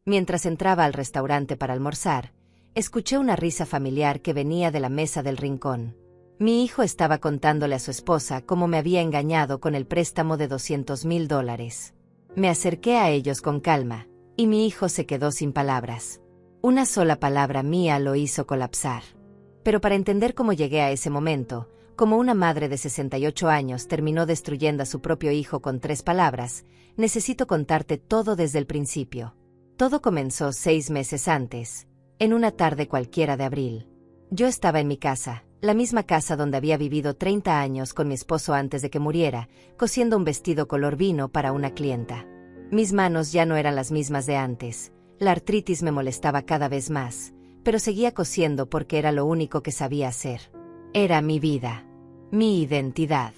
Mientras entraba al restaurante para almorzar, escuché una risa familiar que venía de la mesa del rincón. Mi hijo estaba contándole a su esposa cómo me había engañado con el préstamo de $200,000. Me acerqué a ellos con calma, y mi hijo se quedó sin palabras. Una sola palabra mía lo hizo colapsar. Pero para entender cómo llegué a ese momento, como una madre de 68 años terminó destruyendo a su propio hijo con 3 palabras, necesito contarte todo desde el principio. Todo comenzó 6 meses antes, en una tarde cualquiera de abril. Yo estaba en mi casa, la misma casa donde había vivido 30 años con mi esposo antes de que muriera, cosiendo un vestido color vino para una clienta. Mis manos ya no eran las mismas de antes, la artritis me molestaba cada vez más, pero seguía cosiendo porque era lo único que sabía hacer. Era mi vida, mi identidad.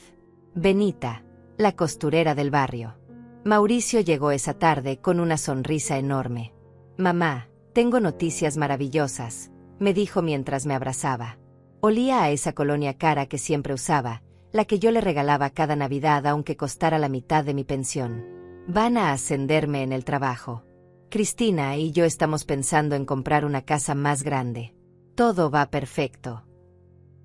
Benita, la costurera del barrio. Mauricio llegó esa tarde con una sonrisa enorme. «Mamá, tengo noticias maravillosas», me dijo mientras me abrazaba. Olía a esa colonia cara que siempre usaba, la que yo le regalaba cada Navidad aunque costara la mitad de mi pensión. «Van a ascenderme en el trabajo. Cristina y yo estamos pensando en comprar una casa más grande. Todo va perfecto».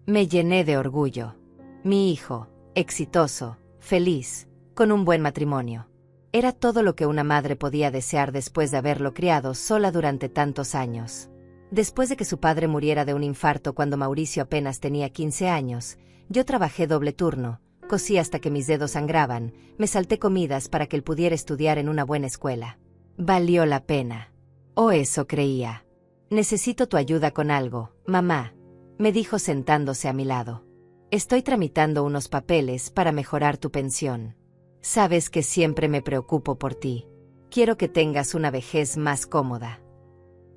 Me llené de orgullo. Mi hijo, exitoso, feliz, con un buen matrimonio. Era todo lo que una madre podía desear después de haberlo criado sola durante tantos años. Después de que su padre muriera de un infarto cuando Mauricio apenas tenía 15 años, yo trabajé doble turno, cosí hasta que mis dedos sangraban, me salté comidas para que él pudiera estudiar en una buena escuela. Valió la pena. O eso creía. «Necesito tu ayuda con algo, mamá», me dijo sentándose a mi lado. «Estoy tramitando unos papeles para mejorar tu pensión. Sabes que siempre me preocupo por ti. Quiero que tengas una vejez más cómoda».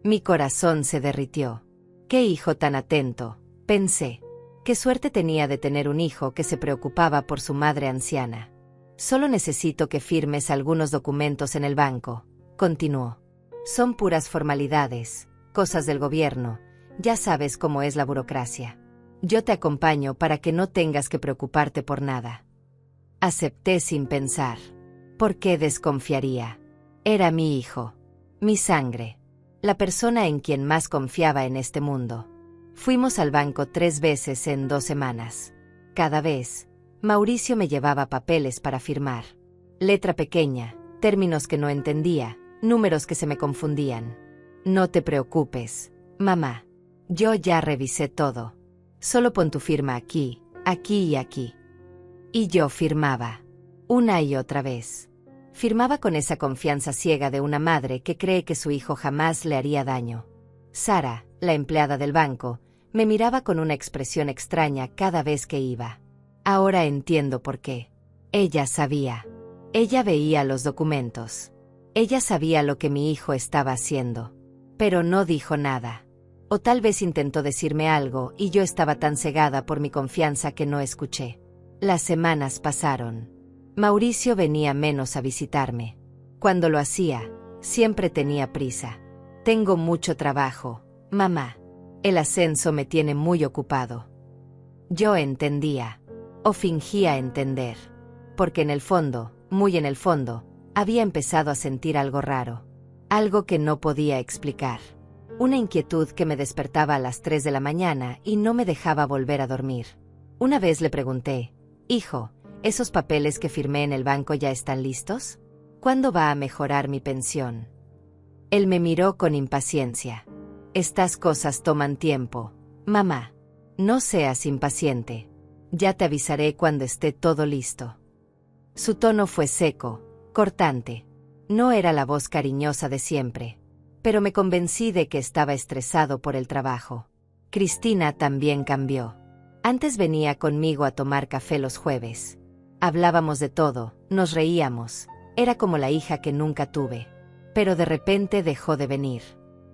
Mi corazón se derritió. «Qué hijo tan atento», pensé. «Qué suerte tenía de tener un hijo que se preocupaba por su madre anciana». «Solo necesito que firmes algunos documentos en el banco», continuó. «Son puras formalidades, cosas del gobierno, ya sabes cómo es la burocracia. Yo te acompaño para que no tengas que preocuparte por nada». Acepté sin pensar. ¿Por qué desconfiaría? Era mi hijo, mi sangre, la persona en quien más confiaba en este mundo. Fuimos al banco 3 veces en 2 semanas. Cada vez, Mauricio me llevaba papeles para firmar. Letra pequeña, términos que no entendía, números que se me confundían. «No te preocupes, mamá. Yo ya revisé todo. Solo pon tu firma aquí, aquí y aquí». Y yo firmaba, una y otra vez. Firmaba con esa confianza ciega de una madre que cree que su hijo jamás le haría daño. Sara, la empleada del banco, me miraba con una expresión extraña cada vez que iba. Ahora entiendo por qué. Ella sabía. Ella veía los documentos. Ella sabía lo que mi hijo estaba haciendo. Pero no dijo nada. O tal vez intentó decirme algo y yo estaba tan cegada por mi confianza que no escuché. Las semanas pasaron. Mauricio venía menos a visitarme. Cuando lo hacía, siempre tenía prisa. «Tengo mucho trabajo, mamá. El ascenso me tiene muy ocupado». Yo entendía, o fingía entender, porque en el fondo, muy en el fondo, había empezado a sentir algo raro. Algo que no podía explicar. Una inquietud que me despertaba a las 3 de la mañana y no me dejaba volver a dormir. Una vez le pregunté: «Hijo, ¿esos papeles que firmé en el banco ya están listos? ¿Cuándo va a mejorar mi pensión?». Él me miró con impaciencia. «Estas cosas toman tiempo, mamá. No seas impaciente. Ya te avisaré cuando esté todo listo». Su tono fue seco, cortante. No era la voz cariñosa de siempre. Pero me convencí de que estaba estresado por el trabajo. Cristina también cambió. Antes venía conmigo a tomar café los jueves. Hablábamos de todo, nos reíamos. Era como la hija que nunca tuve. Pero de repente dejó de venir.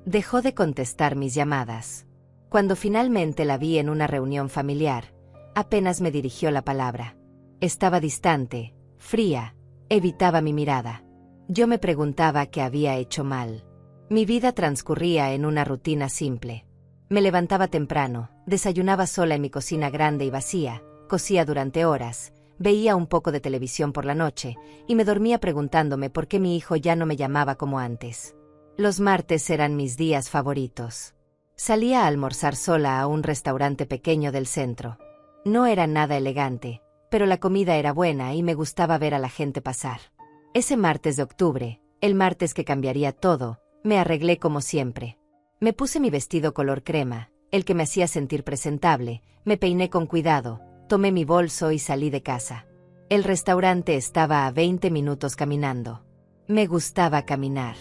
Dejó de contestar mis llamadas. Cuando finalmente la vi en una reunión familiar, apenas me dirigió la palabra. Estaba distante, fría, evitaba mi mirada. Yo me preguntaba qué había hecho mal. Mi vida transcurría en una rutina simple. Me levantaba temprano, desayunaba sola en mi cocina grande y vacía, cosía durante horas, veía un poco de televisión por la noche, y me dormía preguntándome por qué mi hijo ya no me llamaba como antes. Los martes eran mis días favoritos. Salía a almorzar sola a un restaurante pequeño del centro. No era nada elegante, pero la comida era buena y me gustaba ver a la gente pasar. Ese martes de octubre, el martes que cambiaría todo, me arreglé como siempre. Me puse mi vestido color crema, el que me hacía sentir presentable, me peiné con cuidado, tomé mi bolso y salí de casa. El restaurante estaba a 20 minutos caminando. Me gustaba caminar.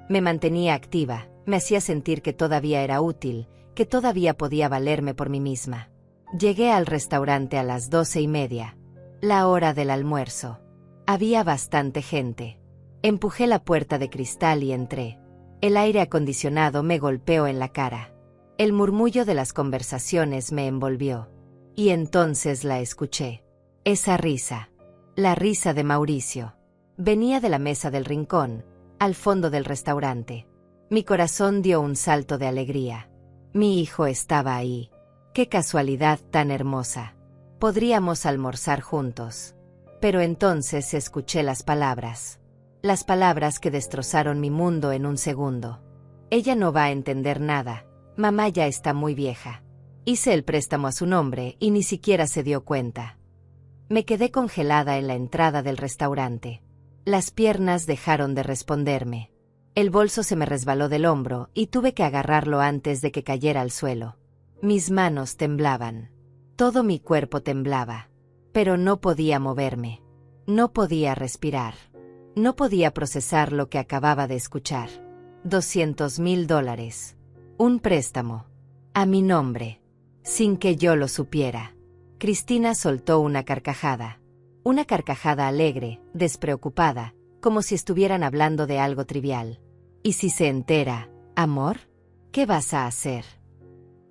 Me mantenía activa, me hacía sentir que todavía era útil, que todavía podía valerme por mí misma. Llegué al restaurante a las 12:30, la hora del almuerzo. Había bastante gente. Empujé la puerta de cristal y entré. El aire acondicionado me golpeó en la cara. El murmullo de las conversaciones me envolvió. Y entonces la escuché. Esa risa. La risa de Mauricio. Venía de la mesa del rincón, al fondo del restaurante. Mi corazón dio un salto de alegría. Mi hijo estaba ahí. ¡Qué casualidad tan hermosa! Podríamos almorzar juntos. Pero entonces escuché las palabras. Las palabras que destrozaron mi mundo en un segundo. Ella no va a entender nada. Mamá ya está muy vieja. Hice el préstamo a su nombre y ni siquiera se dio cuenta. Me quedé congelada en la entrada del restaurante. Las piernas dejaron de responderme. El bolso se me resbaló del hombro y tuve que agarrarlo antes de que cayera al suelo. Mis manos temblaban. Todo mi cuerpo temblaba. Pero no podía moverme. No podía respirar. No podía procesar lo que acababa de escuchar. $200,000. Un préstamo. A mi nombre. Sin que yo lo supiera. Cristina soltó una carcajada. Una carcajada alegre, despreocupada, como si estuvieran hablando de algo trivial. ¿Y si se entera, amor? ¿Qué vas a hacer?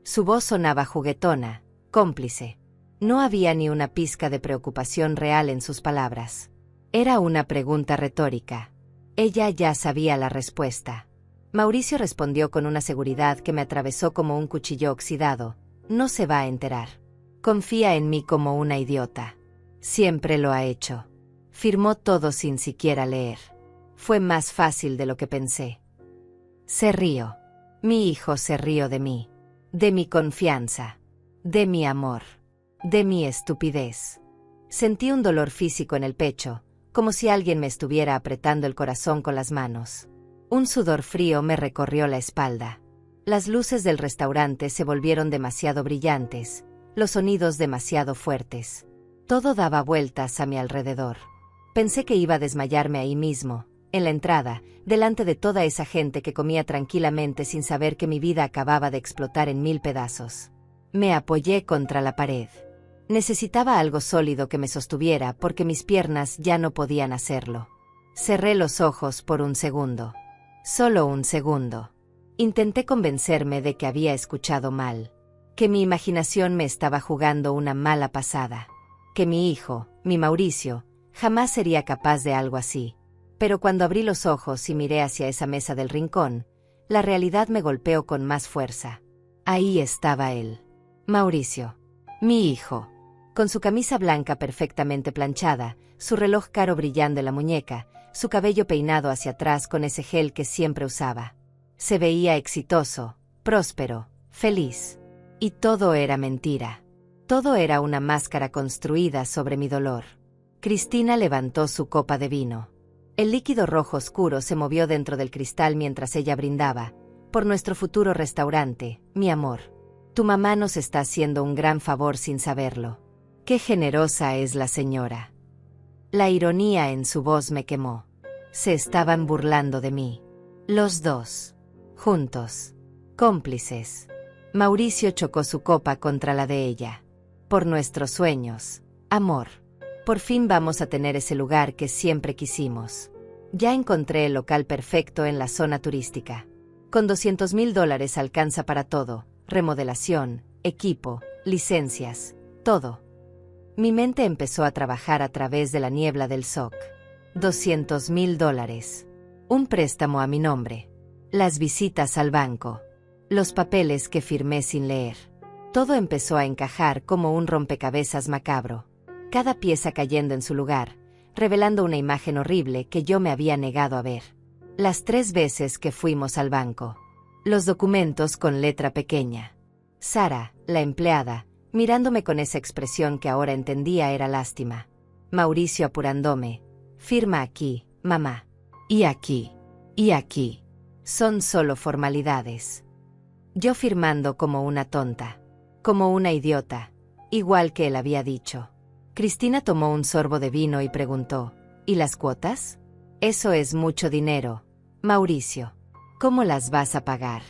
Su voz sonaba juguetona, cómplice. No había ni una pizca de preocupación real en sus palabras. Era una pregunta retórica. Ella ya sabía la respuesta. Mauricio respondió con una seguridad que me atravesó como un cuchillo oxidado. No se va a enterar. Confía en mí como una idiota. Siempre lo ha hecho. Firmó todo sin siquiera leer. Fue más fácil de lo que pensé. Se rió. Mi hijo se rió de mí. De mi confianza. De mi amor. De mi estupidez. Sentí un dolor físico en el pecho, como si alguien me estuviera apretando el corazón con las manos. Un sudor frío me recorrió la espalda. Las luces del restaurante se volvieron demasiado brillantes, los sonidos demasiado fuertes. Todo daba vueltas a mi alrededor. Pensé que iba a desmayarme ahí mismo, en la entrada, delante de toda esa gente que comía tranquilamente sin saber que mi vida acababa de explotar en 1000 pedazos. Me apoyé contra la pared. Necesitaba algo sólido que me sostuviera porque mis piernas ya no podían hacerlo. Cerré los ojos por un segundo. Solo un segundo. Intenté convencerme de que había escuchado mal. Que mi imaginación me estaba jugando una mala pasada. Que mi hijo, mi Mauricio, jamás sería capaz de algo así. Pero cuando abrí los ojos y miré hacia esa mesa del rincón, la realidad me golpeó con más fuerza. Ahí estaba él. Mauricio. Mi hijo. Con su camisa blanca perfectamente planchada, su reloj caro brillando en la muñeca, su cabello peinado hacia atrás con ese gel que siempre usaba. Se veía exitoso, próspero, feliz. Y todo era mentira. Todo era una máscara construida sobre mi dolor. Cristina levantó su copa de vino. El líquido rojo oscuro se movió dentro del cristal mientras ella brindaba. Por nuestro futuro restaurante, mi amor. Tu mamá nos está haciendo un gran favor sin saberlo. Qué generosa es la señora. La ironía en su voz me quemó. Se estaban burlando de mí. Los dos. Juntos. Cómplices. Mauricio chocó su copa contra la de ella. Por nuestros sueños. Amor. Por fin vamos a tener ese lugar que siempre quisimos. Ya encontré el local perfecto en la zona turística. Con $200,000 alcanza para todo. Remodelación, equipo, licencias, todo. Mi mente empezó a trabajar a través de la niebla del SOC. $200,000. Un préstamo a mi nombre. Las visitas al banco. Los papeles que firmé sin leer. Todo empezó a encajar como un rompecabezas macabro. Cada pieza cayendo en su lugar, revelando una imagen horrible que yo me había negado a ver. Las 3 veces que fuimos al banco. Los documentos con letra pequeña. Sara, la empleada, mirándome con esa expresión que ahora entendía era lástima. Mauricio apurándome. Firma aquí, mamá. Y aquí. Y aquí. Son solo formalidades. Yo firmando como una tonta. Como una idiota. Igual que él había dicho. Cristina tomó un sorbo de vino y preguntó, ¿y las cuotas? Eso es mucho dinero. Mauricio, ¿cómo las vas a pagar?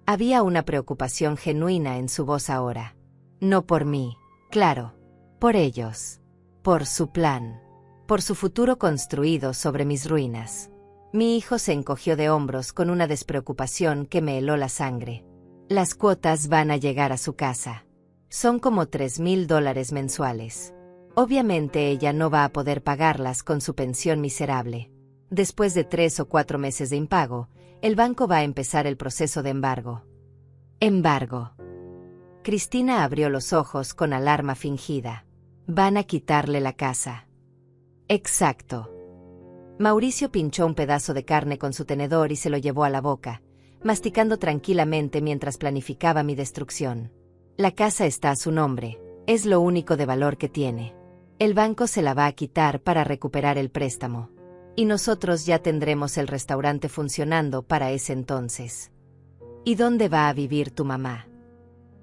Había una preocupación genuina en su voz ahora. No por mí, claro. Por ellos. Por su plan. Por su futuro construido sobre mis ruinas. Mi hijo se encogió de hombros con una despreocupación que me heló la sangre. Las cuotas van a llegar a su casa. Son como $3,000 mensuales. Obviamente ella no va a poder pagarlas con su pensión miserable. Después de 3 o 4 meses de impago, el banco va a empezar el proceso de embargo. Embargo. Cristina abrió los ojos con alarma fingida. Van a quitarle la casa. Exacto. Mauricio pinchó un pedazo de carne con su tenedor y se lo llevó a la boca, masticando tranquilamente mientras planificaba mi destrucción. La casa está a su nombre, es lo único de valor que tiene. El banco se la va a quitar para recuperar el préstamo. Y nosotros ya tendremos el restaurante funcionando para ese entonces. ¿Y dónde va a vivir tu mamá?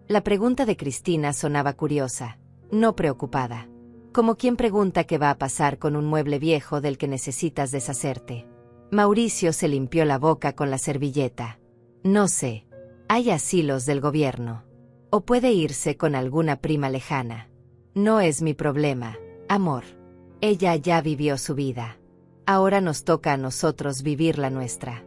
La pregunta de Cristina sonaba curiosa, no preocupada. Como quien pregunta qué va a pasar con un mueble viejo del que necesitas deshacerte. Mauricio se limpió la boca con la servilleta. No sé. Hay asilos del gobierno. O puede irse con alguna prima lejana. No es mi problema, amor. Ella ya vivió su vida. Ahora nos toca a nosotros vivir la nuestra.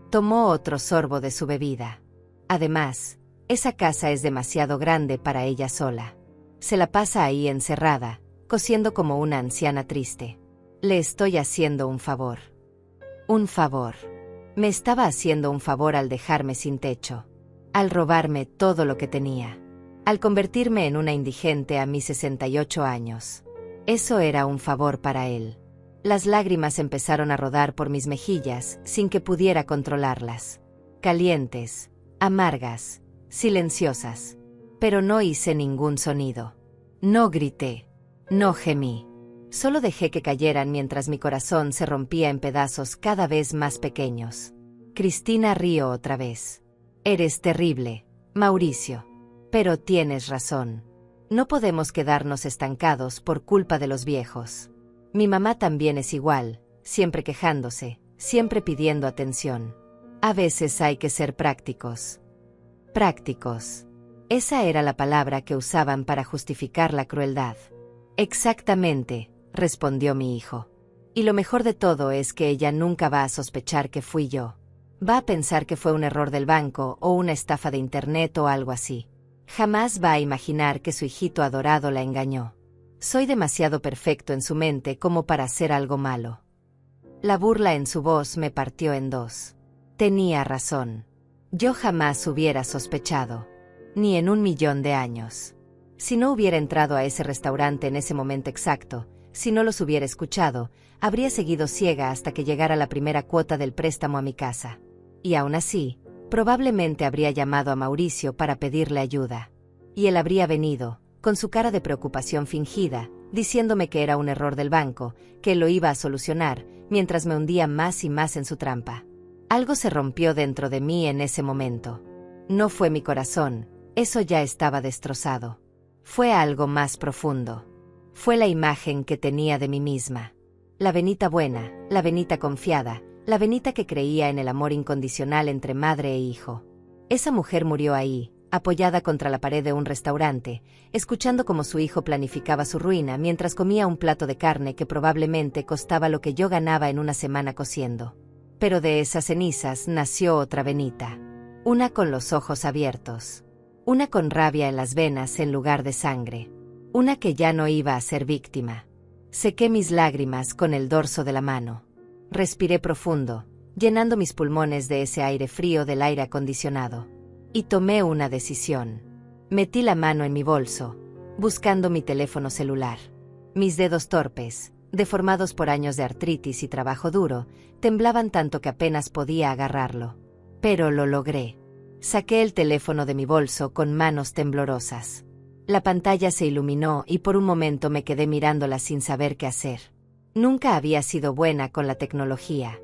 Tomó otro sorbo de su bebida. Además, esa casa es demasiado grande para ella sola. Se la pasa ahí encerrada, cosiendo como una anciana triste. Le estoy haciendo un favor. Un favor. Me estaba haciendo un favor al dejarme sin techo. Al robarme todo lo que tenía. Al convertirme en una indigente a mis 68 años. Eso era un favor para él. Las lágrimas empezaron a rodar por mis mejillas sin que pudiera controlarlas. Calientes, amargas, silenciosas. Pero no hice ningún sonido. No grité. No gemí. Solo dejé que cayeran mientras mi corazón se rompía en pedazos cada vez más pequeños. Cristina rió otra vez. Eres terrible, Mauricio. Pero tienes razón. No podemos quedarnos estancados por culpa de los viejos. Mi mamá también es igual, siempre quejándose, siempre pidiendo atención. A veces hay que ser prácticos. Prácticos. Esa era la palabra que usaban para justificar la crueldad. Exactamente, respondió mi hijo. Y lo mejor de todo es que ella nunca va a sospechar que fui yo. Va a pensar que fue un error del banco o una estafa de internet o algo así. Jamás va a imaginar que su hijito adorado la engañó. Soy demasiado perfecto en su mente como para hacer algo malo. La burla en su voz me partió en dos. Tenía razón. Yo jamás hubiera sospechado. Ni en 1.000.000 de años. Si no hubiera entrado a ese restaurante en ese momento exacto, si no los hubiera escuchado, habría seguido ciega hasta que llegara la primera cuota del préstamo a mi casa. Y aún así, probablemente habría llamado a Mauricio para pedirle ayuda. Y él habría venido, con su cara de preocupación fingida, diciéndome que era un error del banco, que lo iba a solucionar, mientras me hundía más y más en su trampa. Algo se rompió dentro de mí en ese momento. No fue mi corazón, eso ya estaba destrozado. Fue algo más profundo. Fue la imagen que tenía de mí misma. La Benita buena, la Benita confiada, la Benita que creía en el amor incondicional entre madre e hijo. Esa mujer murió ahí, apoyada contra la pared de un restaurante, escuchando cómo su hijo planificaba su ruina mientras comía un plato de carne que probablemente costaba lo que yo ganaba en una semana cociendo. Pero de esas cenizas nació otra Benita. Una con los ojos abiertos. Una con rabia en las venas en lugar de sangre. Una que ya no iba a ser víctima. Sequé mis lágrimas con el dorso de la mano. Respiré profundo, llenando mis pulmones de ese aire frío del aire acondicionado. Y tomé una decisión. Metí la mano en mi bolso, buscando mi teléfono celular. Mis dedos torpes, deformados por años de artritis y trabajo duro, temblaban tanto que apenas podía agarrarlo. Pero lo logré. Saqué el teléfono de mi bolso con manos temblorosas. La pantalla se iluminó y por un momento me quedé mirándola sin saber qué hacer. Nunca había sido buena con la tecnología.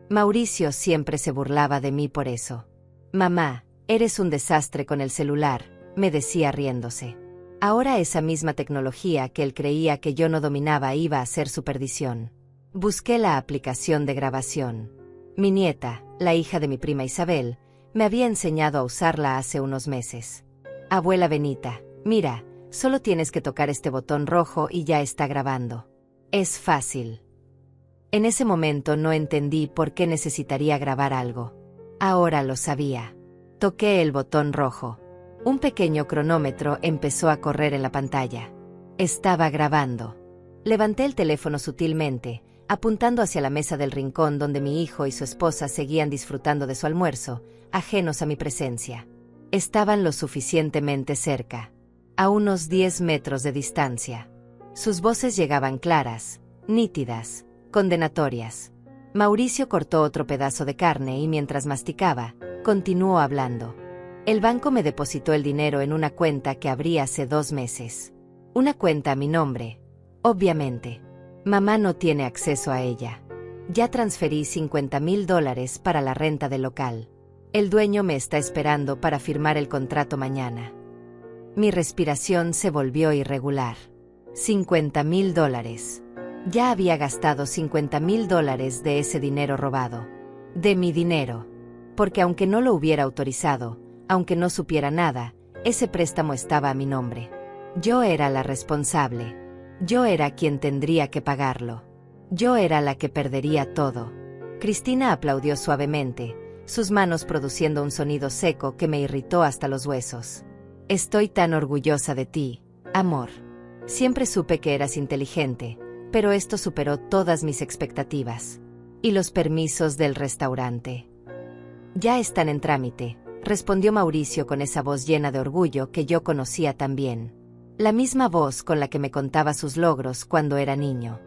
Mauricio siempre se burlaba de mí por eso. «Mamá, eres un desastre con el celular», me decía riéndose. Ahora esa misma tecnología que él creía que yo no dominaba iba a ser su perdición. Busqué la aplicación de grabación. Mi nieta, la hija de mi prima Isabel, me había enseñado a usarla hace unos meses. «Abuela Benita, mira, solo tienes que tocar este botón rojo y ya está grabando. Es fácil». En ese momento no entendí por qué necesitaría grabar algo. Ahora lo sabía. Toqué el botón rojo. Un pequeño cronómetro empezó a correr en la pantalla. Estaba grabando. Levanté el teléfono sutilmente, apuntando hacia la mesa del rincón donde mi hijo y su esposa seguían disfrutando de su almuerzo, ajenos a mi presencia. Estaban lo suficientemente cerca, a unos 10 metros de distancia. Sus voces llegaban claras, nítidas, condenatorias. Mauricio cortó otro pedazo de carne y mientras masticaba, continuó hablando. El banco me depositó el dinero en una cuenta que abrí hace 2 meses. Una cuenta a mi nombre, obviamente. Mamá no tiene acceso a ella. Ya transferí $50,000 para la renta del local. El dueño me está esperando para firmar el contrato mañana. Mi respiración se volvió irregular. $50,000. Ya había gastado $50,000 de ese dinero robado. De mi dinero. Porque aunque no lo hubiera autorizado, aunque no supiera nada, ese préstamo estaba a mi nombre. Yo era la responsable. Yo era quien tendría que pagarlo. Yo era la que perdería todo. Cristina aplaudió suavemente, sus manos produciendo un sonido seco que me irritó hasta los huesos. Estoy tan orgullosa de ti, amor. Siempre supe que eras inteligente, pero esto superó todas mis expectativas. ¿Y los permisos del restaurante? Ya están en trámite, respondió Mauricio con esa voz llena de orgullo que yo conocía tan bien. La misma voz con la que me contaba sus logros cuando era niño.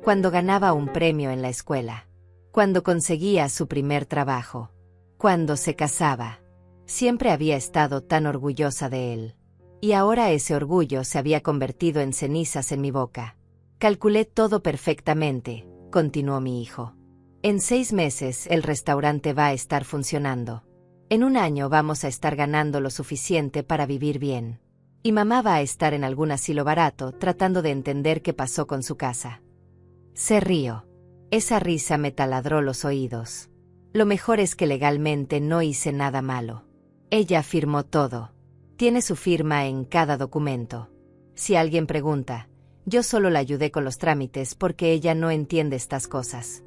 Cuando ganaba un premio en la escuela. Cuando conseguía su primer trabajo. Cuando se casaba. Siempre había estado tan orgullosa de él. Y ahora ese orgullo se había convertido en cenizas en mi boca. Calculé todo perfectamente, continuó mi hijo. En 6 meses el restaurante va a estar funcionando. En 1 año vamos a estar ganando lo suficiente para vivir bien. Y mamá va a estar en algún asilo barato tratando de entender qué pasó con su casa. Se rió. Esa risa me taladró los oídos. Lo mejor es que legalmente no hice nada malo. Ella firmó todo. Tiene su firma en cada documento. Si alguien pregunta, yo solo la ayudé con los trámites porque ella no entiende estas cosas.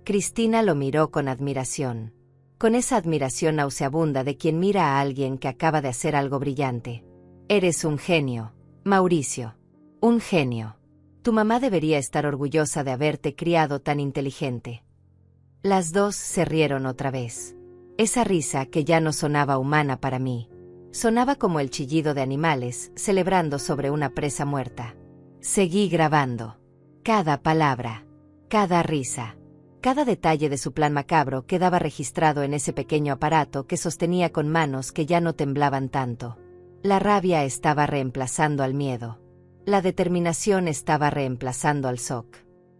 Cristina lo miró con admiración. Con esa admiración nauseabunda de quien mira a alguien que acaba de hacer algo brillante. Eres un genio, Mauricio. Un genio. Tu mamá debería estar orgullosa de haberte criado tan inteligente. Las dos se rieron otra vez. Esa risa que ya no sonaba humana para mí. Sonaba como el chillido de animales celebrando sobre una presa muerta. Seguí grabando. Cada palabra. Cada risa. Cada detalle de su plan macabro quedaba registrado en ese pequeño aparato que sostenía con manos que ya no temblaban tanto. La rabia estaba reemplazando al miedo. La determinación estaba reemplazando al shock.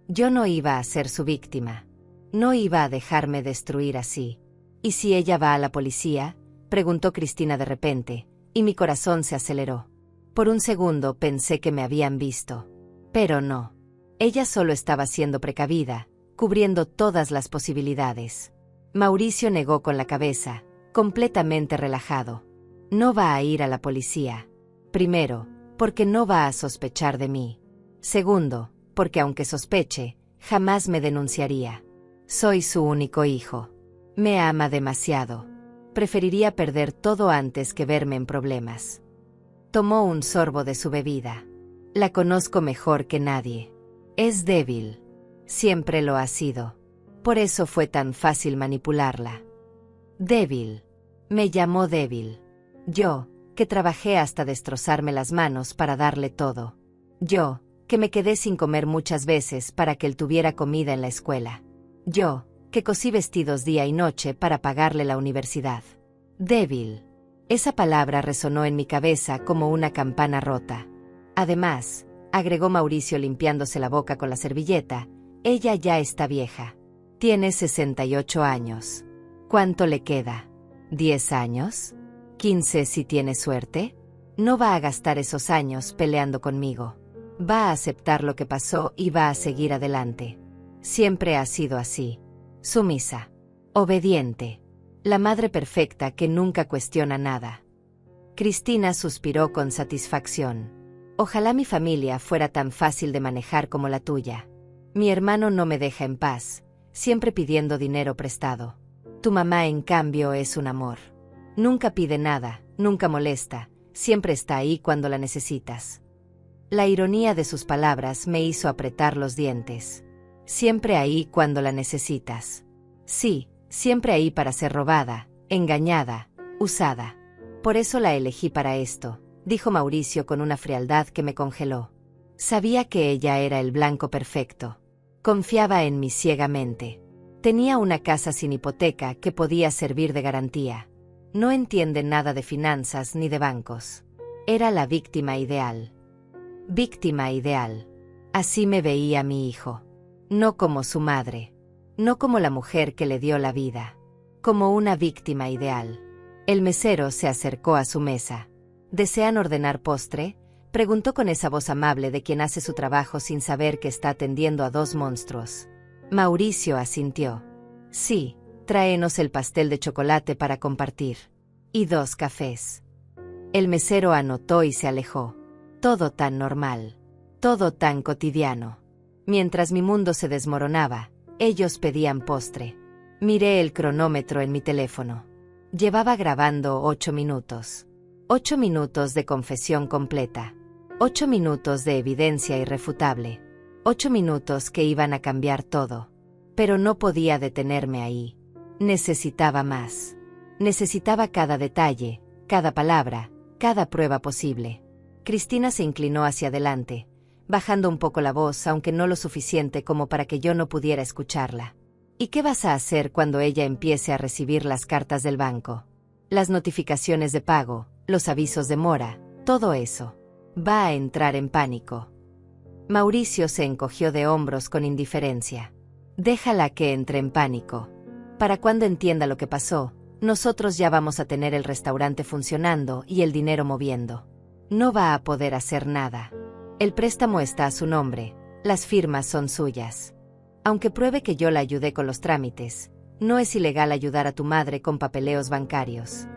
Yo no iba a ser su víctima. No iba a dejarme destruir así. ¿Y si ella va a la policía?, preguntó Cristina de repente, y mi corazón se aceleró. Por un segundo pensé que me habían visto. Pero no. Ella solo estaba siendo precavida, cubriendo todas las posibilidades. Mauricio negó con la cabeza, completamente relajado. No va a ir a la policía. Primero, porque no va a sospechar de mí. Segundo, porque aunque sospeche, jamás me denunciaría. Soy su único hijo. Me ama demasiado. Preferiría perder todo antes que verme en problemas. Tomó un sorbo de su bebida. La conozco mejor que nadie. Es débil. Siempre lo ha sido. Por eso fue tan fácil manipularla. Débil. Me llamó débil. Yo, que trabajé hasta destrozarme las manos para darle todo. Yo, que me quedé sin comer muchas veces para que él tuviera comida en la escuela. Yo, que cosí vestidos día y noche para pagarle la universidad. Débil. Esa palabra resonó en mi cabeza como una campana rota. Además, agregó Mauricio limpiándose la boca con la servilleta, ella ya está vieja. Tiene 68 años. ¿Cuánto le queda? ¿10 años? ¿15 si tiene suerte? No va a gastar esos años peleando conmigo. Va a aceptar lo que pasó y va a seguir adelante. Siempre ha sido así. Sumisa. Obediente. La madre perfecta que nunca cuestiona nada. Cristina suspiró con satisfacción. Ojalá mi familia fuera tan fácil de manejar como la tuya. Mi hermano no me deja en paz, siempre pidiendo dinero prestado. Tu mamá, en cambio, es un amor. Nunca pide nada, nunca molesta, siempre está ahí cuando la necesitas. La ironía de sus palabras me hizo apretar los dientes. Siempre ahí cuando la necesitas. Sí, siempre ahí para ser robada, engañada, usada. Por eso la elegí para esto, dijo Mauricio con una frialdad que me congeló. Sabía que ella era el blanco perfecto. Confiaba en mí ciegamente. Tenía una casa sin hipoteca que podía servir de garantía. No entiende nada de finanzas ni de bancos. Era la víctima ideal. Víctima ideal. Así me veía mi hijo. No como su madre. No como la mujer que le dio la vida. Como una víctima ideal. El mesero se acercó a su mesa. ¿Desean ordenar postre?, preguntó con esa voz amable de quien hace su trabajo sin saber que está atendiendo a dos monstruos. Mauricio asintió. Sí, tráenos el pastel de chocolate para compartir. Y 2 cafés. El mesero anotó y se alejó. Todo tan normal. Todo tan cotidiano. Mientras mi mundo se desmoronaba, ellos pedían postre. Miré el cronómetro en mi teléfono. Llevaba grabando 8 minutos. 8 minutos de confesión completa. 8 minutos de evidencia irrefutable. 8 minutos que iban a cambiar todo. Pero no podía detenerme ahí. Necesitaba más. Necesitaba cada detalle, cada palabra, cada prueba posible. Cristina se inclinó hacia adelante, bajando un poco la voz, aunque no lo suficiente como para que yo no pudiera escucharla. ¿Y qué vas a hacer cuando ella empiece a recibir las cartas del banco? Las notificaciones de pago, los avisos de mora, todo eso. Va a entrar en pánico. Mauricio se encogió de hombros con indiferencia. Déjala que entre en pánico. Para cuando entienda lo que pasó, nosotros ya vamos a tener el restaurante funcionando y el dinero moviendo. No va a poder hacer nada. El préstamo está a su nombre, las firmas son suyas. Aunque pruebe que yo la ayudé con los trámites, no es ilegal ayudar a tu madre con papeleos bancarios.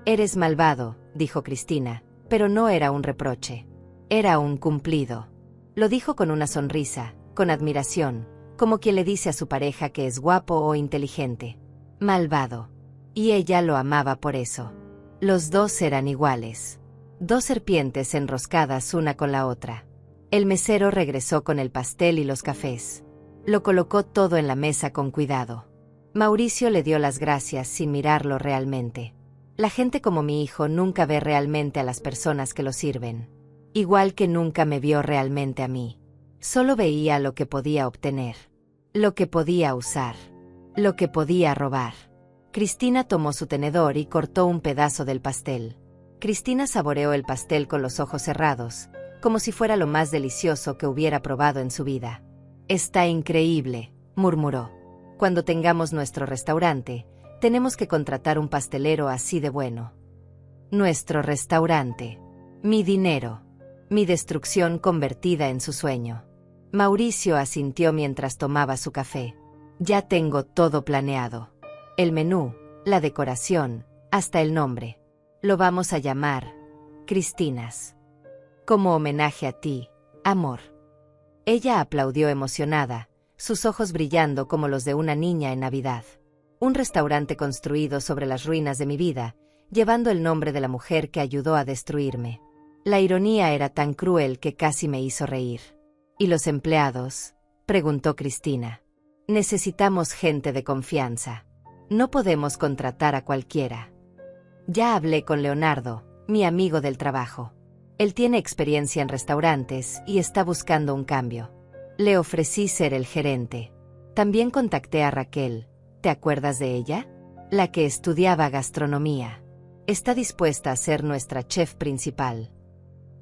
Eres malvado, dijo Cristina, pero no era un reproche. Era un cumplido. Lo dijo con una sonrisa, con admiración, como quien le dice a su pareja que es guapo o inteligente. Malvado. Y ella lo amaba por eso. Los dos eran iguales. 2 serpientes enroscadas una con la otra. El mesero regresó con el pastel y los cafés. Lo colocó todo en la mesa con cuidado. Mauricio le dio las gracias sin mirarlo realmente. La gente como mi hijo nunca ve realmente a las personas que lo sirven. Igual que nunca me vio realmente a mí. Solo veía lo que podía obtener. Lo que podía usar. Lo que podía robar. Cristina tomó su tenedor y cortó un pedazo del pastel. Cristina saboreó el pastel con los ojos cerrados, como si fuera lo más delicioso que hubiera probado en su vida. Está increíble, murmuró. Cuando tengamos nuestro restaurante, tenemos que contratar un pastelero así de bueno. Nuestro restaurante. Mi dinero. Mi destrucción convertida en su sueño. Mauricio asintió mientras tomaba su café. Ya tengo todo planeado. El menú, la decoración, hasta el nombre. Lo vamos a llamar Cristinas. Como homenaje a ti, amor. Ella aplaudió emocionada, sus ojos brillando como los de una niña en Navidad. Un restaurante construido sobre las ruinas de mi vida, llevando el nombre de la mujer que ayudó a destruirme. La ironía era tan cruel que casi me hizo reír. ¿Y los empleados?, preguntó Cristina. Necesitamos gente de confianza. No podemos contratar a cualquiera. Ya hablé con Leonardo, mi amigo del trabajo. Él tiene experiencia en restaurantes y está buscando un cambio. Le ofrecí ser el gerente. También contacté a Raquel. ¿Te acuerdas de ella? La que estudiaba gastronomía. Está dispuesta a ser nuestra chef principal.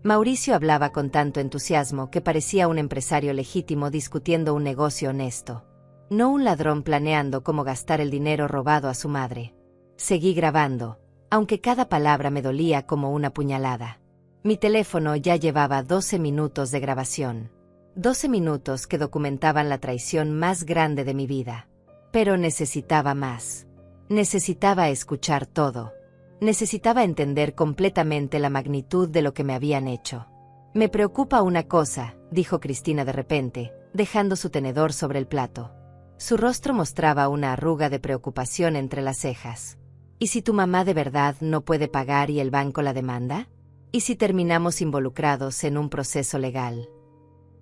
Mauricio hablaba con tanto entusiasmo que parecía un empresario legítimo discutiendo un negocio honesto. No un ladrón planeando cómo gastar el dinero robado a su madre. Seguí grabando, aunque cada palabra me dolía como una puñalada. Mi teléfono ya llevaba 12 minutos de grabación. 12 minutos que documentaban la traición más grande de mi vida. Pero necesitaba más. Necesitaba escuchar todo. Necesitaba entender completamente la magnitud de lo que me habían hecho. Me preocupa una cosa, dijo Cristina de repente, dejando su tenedor sobre el plato. Su rostro mostraba una arruga de preocupación entre las cejas. ¿Y si tu mamá de verdad no puede pagar y el banco la demanda? ¿Y si terminamos involucrados en un proceso legal?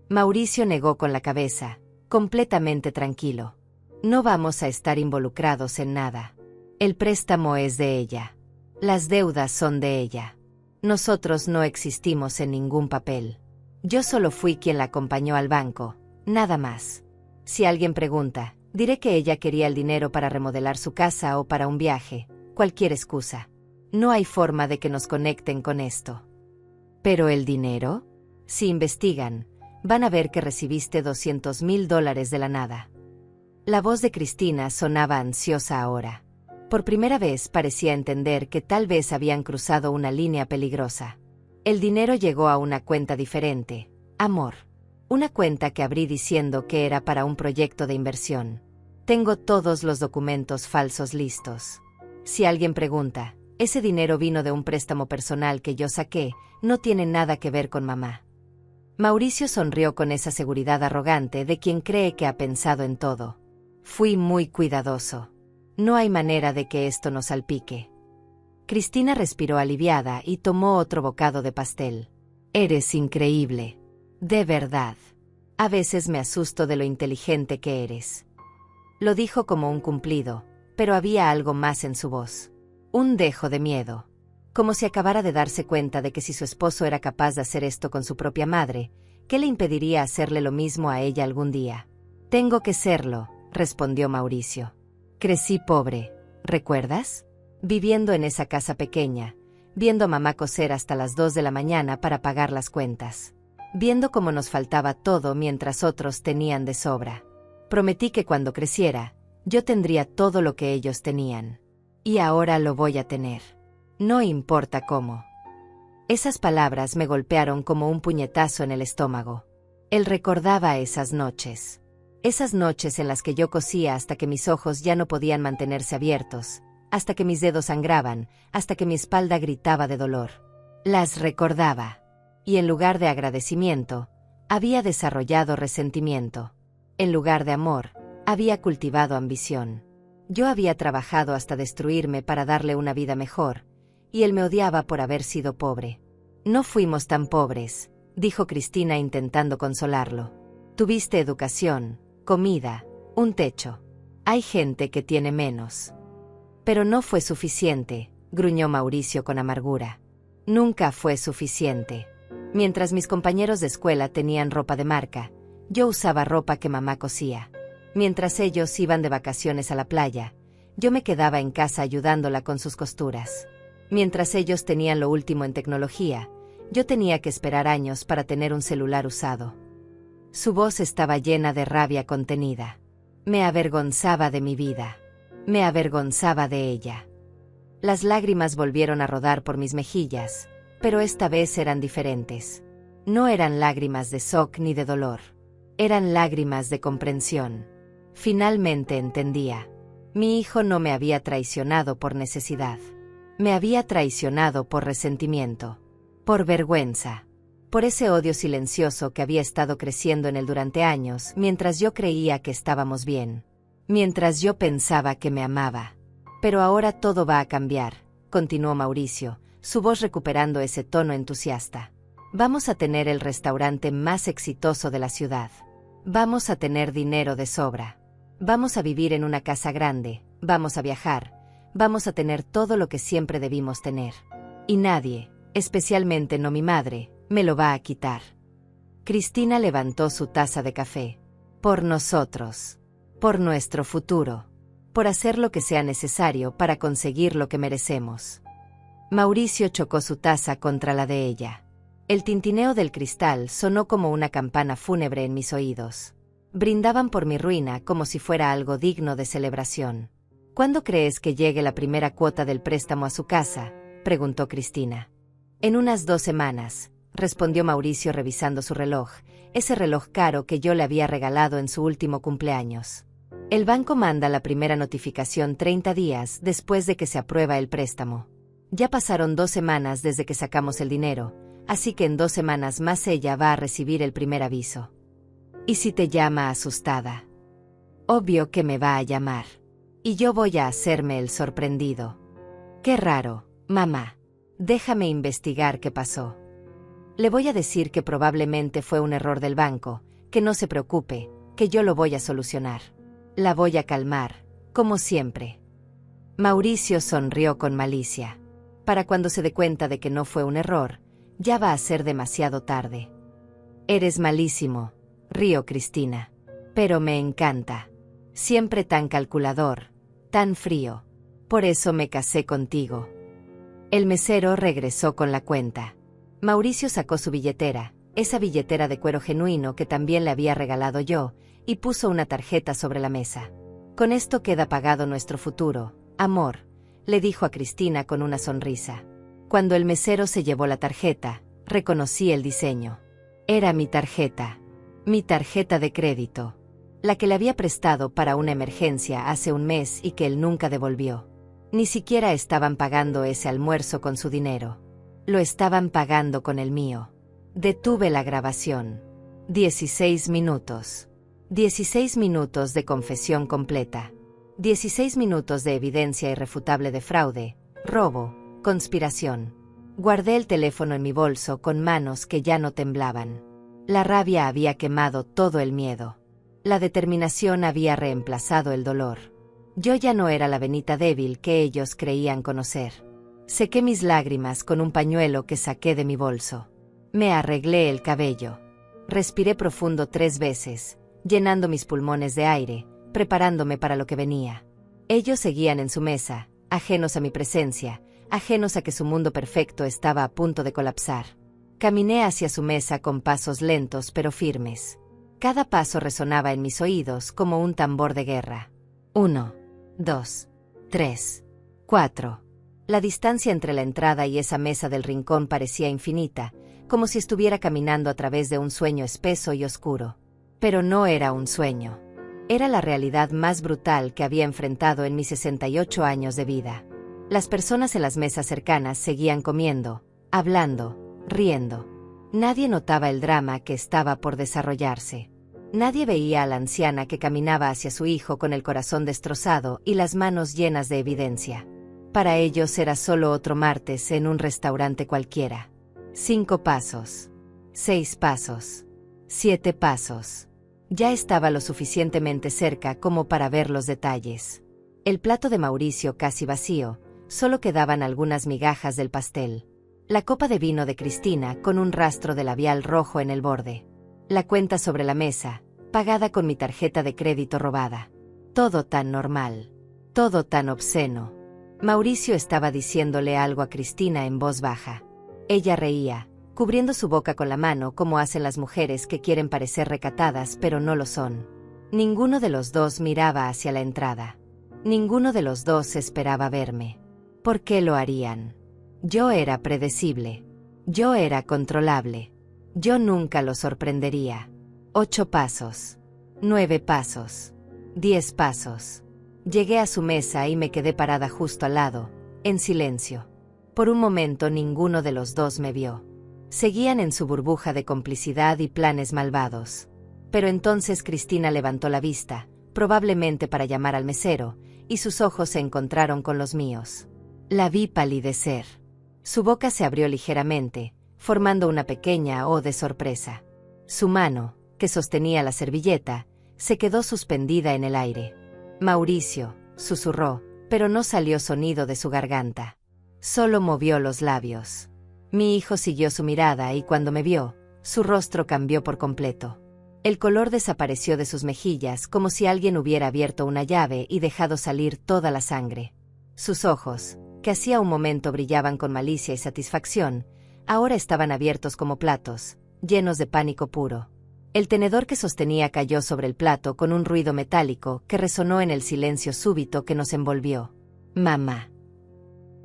Mauricio negó con la cabeza, completamente tranquilo. No vamos a estar involucrados en nada. El préstamo es de ella. Las deudas son de ella. Nosotros no existimos en ningún papel. Yo solo fui quien la acompañó al banco, nada más. Si alguien pregunta, diré que ella quería el dinero para remodelar su casa o para un viaje, cualquier excusa. No hay forma de que nos conecten con esto. ¿Pero el dinero? Si investigan, van a ver que recibiste $200,000 de la nada. La voz de Cristina sonaba ansiosa ahora. Por primera vez parecía entender que tal vez habían cruzado una línea peligrosa. El dinero llegó a una cuenta diferente, Amor. Una cuenta que abrí diciendo que era para un proyecto de inversión. Tengo todos los documentos falsos listos. Si alguien pregunta, ese dinero vino de un préstamo personal que yo saqué, no tiene nada que ver con mamá. Mauricio sonrió con esa seguridad arrogante de quien cree que ha pensado en todo. Fui muy cuidadoso. No hay manera de que esto nos salpique. Cristina respiró aliviada y tomó otro bocado de pastel. Eres increíble. De verdad. A veces me asusto de lo inteligente que eres. Lo dijo como un cumplido, pero había algo más en su voz. Un dejo de miedo. Como si acabara de darse cuenta de que si su esposo era capaz de hacer esto con su propia madre, ¿qué le impediría hacerle lo mismo a ella algún día? Tengo que serlo, respondió Mauricio. Crecí pobre, ¿recuerdas? Viviendo en esa casa pequeña, viendo a mamá coser hasta las 2 de la mañana para pagar las cuentas. Viendo cómo nos faltaba todo mientras otros tenían de sobra. Prometí que cuando creciera, yo tendría todo lo que ellos tenían. Y ahora lo voy a tener. No importa cómo. Esas palabras me golpearon como un puñetazo en el estómago. Él recordaba esas noches. Esas noches en las que yo cosía hasta que mis ojos ya no podían mantenerse abiertos, hasta que mis dedos sangraban, hasta que mi espalda gritaba de dolor. Las recordaba. Y en lugar de agradecimiento, había desarrollado resentimiento. En lugar de amor, había cultivado ambición. Yo había trabajado hasta destruirme para darle una vida mejor, y él me odiaba por haber sido pobre. No fuimos tan pobres, dijo Cristina intentando consolarlo. Tuviste educación, comida, un techo. Hay gente que tiene menos. Pero no fue suficiente, gruñó Mauricio con amargura. Nunca fue suficiente. Mientras mis compañeros de escuela tenían ropa de marca, yo usaba ropa que mamá cosía. Mientras ellos iban de vacaciones a la playa, yo me quedaba en casa ayudándola con sus costuras. Mientras ellos tenían lo último en tecnología, yo tenía que esperar años para tener un celular usado. Su voz estaba llena de rabia contenida. Me avergonzaba de mi vida. Me avergonzaba de ella. Las lágrimas volvieron a rodar por mis mejillas, pero esta vez eran diferentes. No eran lágrimas de shock ni de dolor. Eran lágrimas de comprensión. Finalmente entendía. Mi hijo no me había traicionado por necesidad. Me había traicionado por resentimiento. Por vergüenza. Por ese odio silencioso que había estado creciendo en él durante años, mientras yo creía que estábamos bien. Mientras yo pensaba que me amaba. Pero ahora todo va a cambiar, continuó Mauricio, su voz recuperando ese tono entusiasta. Vamos a tener el restaurante más exitoso de la ciudad. Vamos a tener dinero de sobra. Vamos a vivir en una casa grande, vamos a viajar, vamos a tener todo lo que siempre debimos tener. Y nadie, Especialmente no mi madre, me lo va a quitar. Cristina levantó su taza de café. Por nosotros. Por nuestro futuro. Por hacer lo que sea necesario para conseguir lo que merecemos. Mauricio chocó su taza contra la de ella. El tintineo del cristal sonó como una campana fúnebre en mis oídos. Brindaban por mi ruina como si fuera algo digno de celebración. ¿Cuándo crees que llegue la primera cuota del préstamo a su casa?, preguntó Cristina. En unas 2 semanas, respondió Mauricio revisando su reloj, ese reloj caro que yo le había regalado en su último cumpleaños. El banco manda la primera notificación 30 días después de que se aprueba el préstamo. Ya pasaron 2 semanas desde que sacamos el dinero, así que en 2 semanas más ella va a recibir el primer aviso. ¿Y si te llama asustada? Obvio que me va a llamar. Y yo voy a hacerme el sorprendido. Qué raro, mamá. Déjame investigar qué pasó. Le voy a decir que probablemente fue un error del banco, que no se preocupe, que yo lo voy a solucionar. La voy a calmar, como siempre. Mauricio sonrió con malicia. Para cuando se dé cuenta de que no fue un error, ya va a ser demasiado tarde. Eres malísimo, rió Cristina. Pero me encanta. Siempre tan calculador, tan frío. Por eso me casé contigo. El mesero regresó con la cuenta. Mauricio sacó su billetera, esa billetera de cuero genuino que también le había regalado yo, y puso una tarjeta sobre la mesa. Con esto queda pagado nuestro futuro, amor, le dijo a Cristina con una sonrisa. Cuando el mesero se llevó la tarjeta, reconocí el diseño. Era mi tarjeta de crédito, la que le había prestado para una emergencia hace un mes y que él nunca devolvió. Ni siquiera estaban pagando ese almuerzo con su dinero. Lo estaban pagando con el mío. Detuve la grabación. 16 minutos. 16 minutos de confesión completa. 16 minutos de evidencia irrefutable de fraude, robo, conspiración. Guardé el teléfono en mi bolso con manos que ya no temblaban. La rabia había quemado todo el miedo. La determinación había reemplazado el dolor. Yo ya no era la Benita débil que ellos creían conocer. Sequé mis lágrimas con un pañuelo que saqué de mi bolso. Me arreglé el cabello. Respiré profundo 3 veces, llenando mis pulmones de aire, preparándome para lo que venía. Ellos seguían en su mesa, ajenos a mi presencia, ajenos a que su mundo perfecto estaba a punto de colapsar. Caminé hacia su mesa con pasos lentos pero firmes. Cada paso resonaba en mis oídos como un tambor de guerra. 1, 2, 3, 4. La distancia entre la entrada y esa mesa del rincón parecía infinita, como si estuviera caminando a través de un sueño espeso y oscuro. Pero no era un sueño. Era la realidad más brutal que había enfrentado en mis 68 años de vida. Las personas en las mesas cercanas seguían comiendo, hablando, riendo. Nadie notaba el drama que estaba por desarrollarse. Nadie veía a la anciana que caminaba hacia su hijo con el corazón destrozado y las manos llenas de evidencia. Para ellos era solo otro martes en un restaurante cualquiera. 5 pasos. 6 pasos. 7 pasos. Ya estaba lo suficientemente cerca como para ver los detalles. El plato de Mauricio casi vacío, solo quedaban algunas migajas del pastel. La copa de vino de Cristina con un rastro de labial rojo en el borde. La cuenta sobre la mesa, pagada con mi tarjeta de crédito robada. Todo tan normal. Todo tan obsceno. Mauricio estaba diciéndole algo a Cristina en voz baja. Ella reía, cubriendo su boca con la mano como hacen las mujeres que quieren parecer recatadas pero no lo son. Ninguno de los dos miraba hacia la entrada. Ninguno de los dos esperaba verme. ¿Por qué lo harían? Yo era predecible. Yo era controlable. Yo nunca lo sorprendería. 8 pasos. 9 pasos. 10 pasos. Llegué a su mesa y me quedé parada justo al lado, en silencio. Por un momento ninguno de los dos me vio. Seguían en su burbuja de complicidad y planes malvados. Pero entonces Cristina levantó la vista, probablemente para llamar al mesero, y sus ojos se encontraron con los míos. La vi palidecer. Su boca se abrió ligeramente, formando una pequeña O de sorpresa. Su mano, que sostenía la servilleta, se quedó suspendida en el aire. Mauricio, susurró, pero no salió sonido de su garganta. Solo movió los labios. Mi hijo siguió su mirada y cuando me vio, su rostro cambió por completo. El color desapareció de sus mejillas como si alguien hubiera abierto una llave y dejado salir toda la sangre. Sus ojos, que hacía un momento brillaban con malicia y satisfacción, ahora estaban abiertos como platos, llenos de pánico puro. El tenedor que sostenía cayó sobre el plato con un ruido metálico que resonó en el silencio súbito que nos envolvió. «Mamá».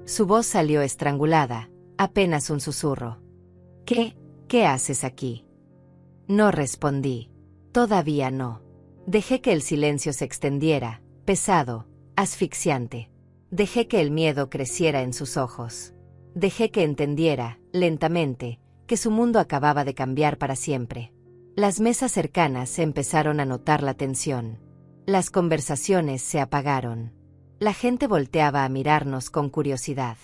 Su voz salió estrangulada, apenas un susurro. ¿Qué haces aquí? No respondí. Todavía no. Dejé que el silencio se extendiera, pesado, asfixiante. Dejé que el miedo creciera en sus ojos. Dejé que entendiera, lentamente, que su mundo acababa de cambiar para siempre. Las mesas cercanas empezaron a notar la tensión. Las conversaciones se apagaron. La gente volteaba a mirarnos con curiosidad.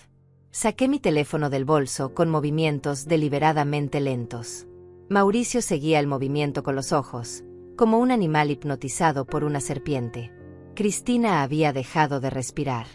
Saqué mi teléfono del bolso con movimientos deliberadamente lentos. Mauricio seguía el movimiento con los ojos, como un animal hipnotizado por una serpiente. Cristina había dejado de respirar.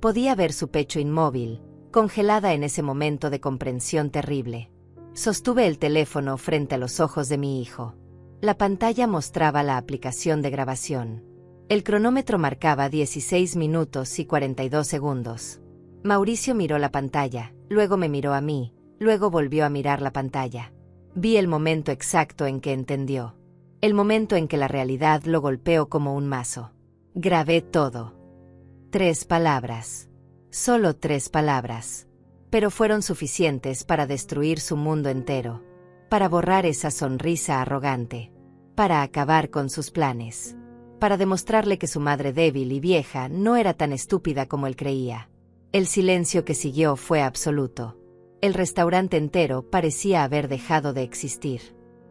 Podía ver su pecho inmóvil, congelada en ese momento de comprensión terrible. Sostuve el teléfono frente a los ojos de mi hijo. La pantalla mostraba la aplicación de grabación. El cronómetro marcaba 16 minutos y 42 segundos. Mauricio miró la pantalla, luego me miró a mí, luego volvió a mirar la pantalla. Vi el momento exacto en que entendió. El momento en que la realidad lo golpeó como un mazo. Grabé todo. 3 palabras. Solo 3 palabras. Pero fueron suficientes para destruir su mundo entero. Para borrar esa sonrisa arrogante. Para acabar con sus planes. Para demostrarle que su madre débil y vieja no era tan estúpida como él creía. El silencio que siguió fue absoluto. El restaurante entero parecía haber dejado de existir.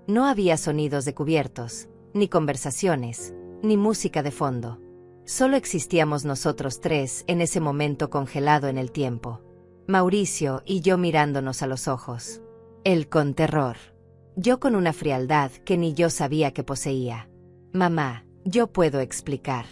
No había sonidos de cubiertos, ni conversaciones, ni música de fondo. Solo existíamos nosotros 3 en ese momento congelado en el tiempo. Mauricio y yo mirándonos a los ojos. Él con terror. Yo con una frialdad que ni yo sabía que poseía. Mamá, yo puedo explicar.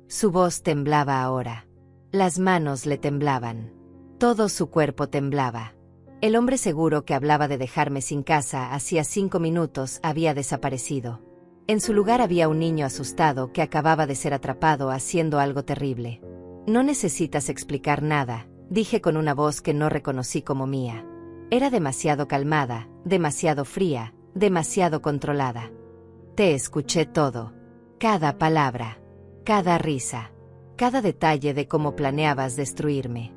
Su voz temblaba ahora. Las manos le temblaban. Todo su cuerpo temblaba. El hombre seguro que hablaba de dejarme sin casa hacía 5 minutos había desaparecido. En su lugar había un niño asustado que acababa de ser atrapado haciendo algo terrible. No necesitas explicar nada, dije con una voz que no reconocí como mía. Era demasiado calmada, demasiado fría, demasiado controlada. Te escuché todo. Cada palabra. Cada risa. Cada detalle de cómo planeabas destruirme.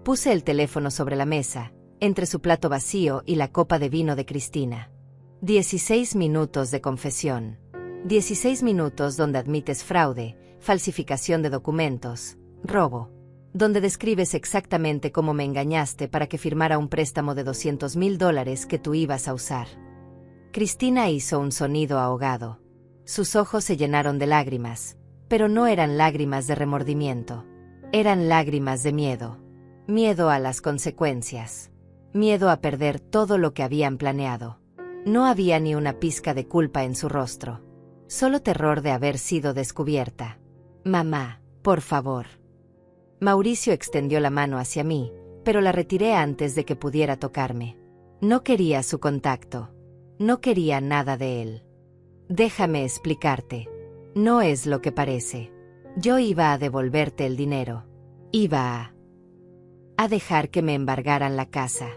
Puse el teléfono sobre la mesa, entre su plato vacío y la copa de vino de Cristina. 16 minutos de confesión. 16 minutos donde admites fraude, falsificación de documentos, robo. Donde describes exactamente cómo me engañaste para que firmara un préstamo de $200,000 que tú ibas a usar. Cristina hizo un sonido ahogado. Sus ojos se llenaron de lágrimas, pero no eran lágrimas de remordimiento. Eran lágrimas de miedo. Miedo a las consecuencias. Miedo a perder todo lo que habían planeado. No había ni una pizca de culpa en su rostro. Solo terror de haber sido descubierta. Mamá, por favor. Mauricio extendió la mano hacia mí, pero la retiré antes de que pudiera tocarme. No quería su contacto. No quería nada de él. Déjame explicarte. No es lo que parece. Yo iba a devolverte el dinero. Iba a dejar que me embargaran la casa.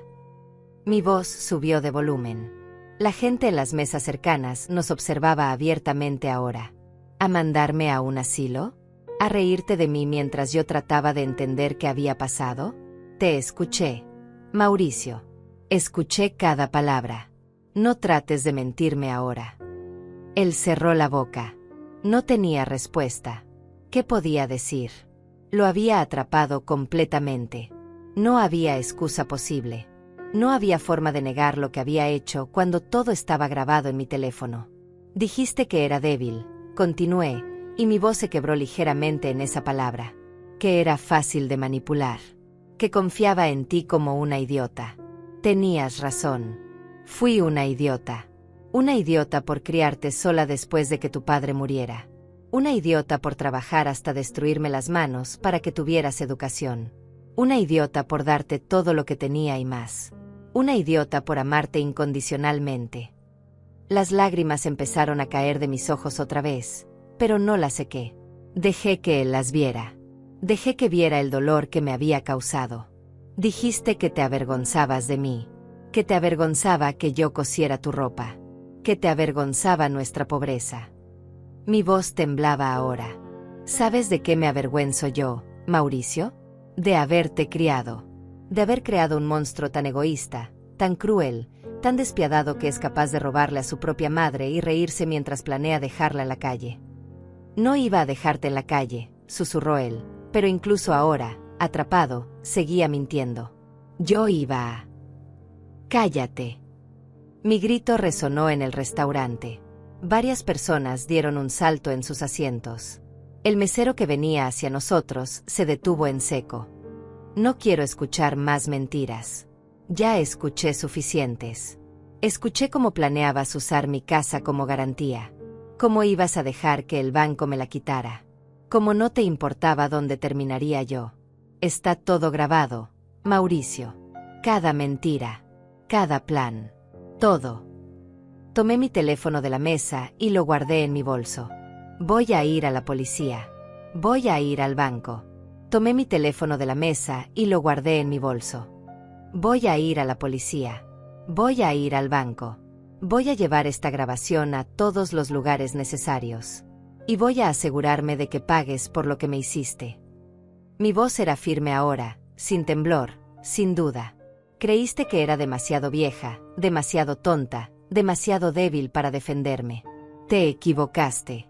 Mi voz subió de volumen. La gente en las mesas cercanas nos observaba abiertamente ahora. ¿A mandarme a un asilo? ¿A reírte de mí mientras yo trataba de entender qué había pasado? Te escuché, Mauricio. Escuché cada palabra. No trates de mentirme ahora. Él cerró la boca. No tenía respuesta. ¿Qué podía decir? Lo había atrapado completamente. No había excusa posible. No había forma de negar lo que había hecho cuando todo estaba grabado en mi teléfono. Dijiste que era débil, continué, y mi voz se quebró ligeramente en esa palabra. Que era fácil de manipular. Que confiaba en ti como una idiota. Tenías razón. Fui una idiota. Una idiota por criarte sola después de que tu padre muriera. Una idiota por trabajar hasta destruirme las manos para que tuvieras educación. Una idiota por darte todo lo que tenía y más. Una idiota por amarte incondicionalmente. Las lágrimas empezaron a caer de mis ojos otra vez, pero no las sequé. Dejé que él las viera. Dejé que viera el dolor que me había causado. Dijiste que te avergonzabas de mí, que te avergonzaba que yo cosiera tu ropa, que te avergonzaba nuestra pobreza. Mi voz temblaba ahora. ¿Sabes de qué me avergüenzo yo, Mauricio? De haberte criado. De haber creado un monstruo tan egoísta, tan cruel, tan despiadado que es capaz de robarle a su propia madre y reírse mientras planea dejarla en la calle. No iba a dejarte en la calle, susurró él, pero incluso ahora, atrapado, seguía mintiendo. Yo iba a... Cállate. Mi grito resonó en el restaurante. Varias personas dieron un salto en sus asientos. El mesero que venía hacia nosotros se detuvo en seco. No quiero escuchar más mentiras. Ya escuché suficientes. Escuché cómo planeabas usar mi casa como garantía. Cómo ibas a dejar que el banco me la quitara. Cómo no te importaba dónde terminaría yo. Está todo grabado, Mauricio. Cada mentira. Cada plan. Todo. Tomé mi teléfono de la mesa y lo guardé en mi bolso. Voy a ir a la policía. Voy a ir al banco. Tomé mi teléfono de la mesa y lo guardé en mi bolso. Voy a ir a la policía. Voy a ir al banco. Voy a llevar esta grabación a todos los lugares necesarios. Y voy a asegurarme de que pagues por lo que me hiciste. Mi voz era firme ahora, sin temblor, sin duda. Creíste que era demasiado vieja, demasiado tonta, demasiado débil para defenderme. Te equivocaste.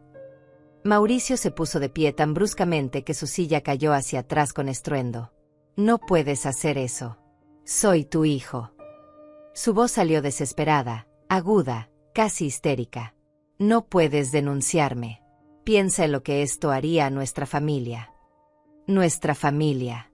Mauricio se puso de pie tan bruscamente que su silla cayó hacia atrás con estruendo. No puedes hacer eso. Soy tu hijo. Su voz salió desesperada, aguda, casi histérica. No puedes denunciarme. Piensa en lo que esto haría a nuestra familia. Nuestra familia.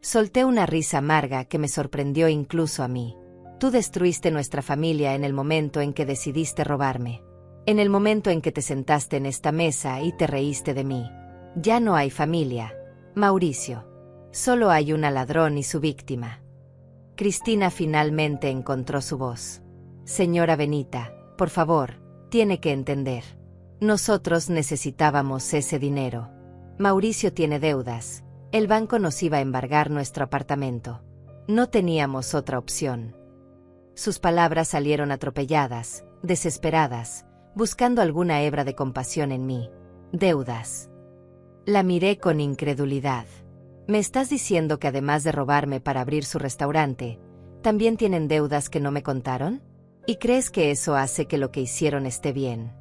Solté una risa amarga que me sorprendió incluso a mí. Tú destruiste nuestra familia en el momento en que decidiste robarme. En el momento en que te sentaste en esta mesa y te reíste de mí. Ya no hay familia, Mauricio. Solo hay una ladrón y su víctima. Cristina finalmente encontró su voz. Señora Benita, por favor, tiene que entender. Nosotros necesitábamos ese dinero. Mauricio tiene deudas. El banco nos iba a embargar nuestro apartamento. No teníamos otra opción. Sus palabras salieron atropelladas, desesperadas, buscando alguna hebra de compasión en mí. Deudas. La miré con incredulidad. ¿Me estás diciendo que además de robarme para abrir su restaurante, también tienen deudas que no me contaron? ¿Y crees que eso hace que lo que hicieron esté bien?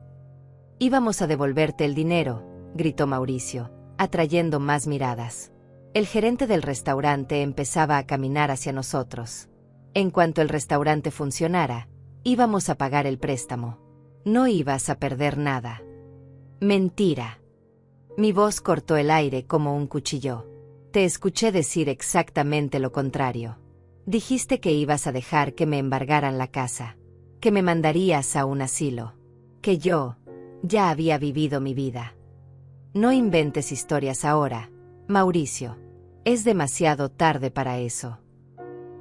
Íbamos a devolverte el dinero, gritó Mauricio, atrayendo más miradas. El gerente del restaurante empezaba a caminar hacia nosotros. En cuanto el restaurante funcionara, íbamos a pagar el préstamo. No ibas a perder nada. Mentira. Mi voz cortó el aire como un cuchillo. Te escuché decir exactamente lo contrario. Dijiste que ibas a dejar que me embargaran la casa, que me mandarías a un asilo, que yo ya había vivido mi vida. No inventes historias ahora, Mauricio. Es demasiado tarde para eso.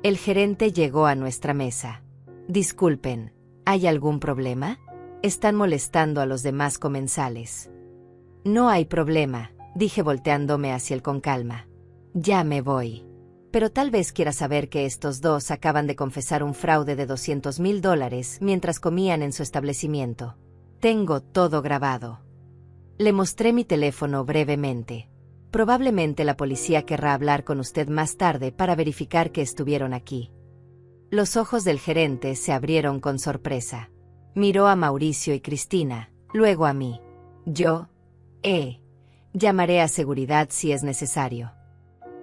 El gerente llegó a nuestra mesa. Disculpen, ¿hay algún problema? Están molestando a los demás comensales. No hay problema, dije volteándome hacia él con calma. Ya me voy. Pero tal vez quiera saber que estos dos acaban de confesar un fraude de $200,000 mientras comían en su establecimiento. Tengo todo grabado. Le mostré mi teléfono brevemente. Probablemente la policía querrá hablar con usted más tarde para verificar que estuvieron aquí. Los ojos del gerente se abrieron con sorpresa. Miró a Mauricio y Cristina, luego a mí. Llamaré a seguridad si es necesario.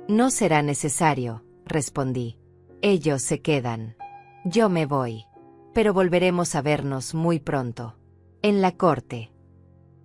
No será necesario, respondí. Ellos se quedan. Yo me voy. Pero volveremos a vernos muy pronto. En la corte.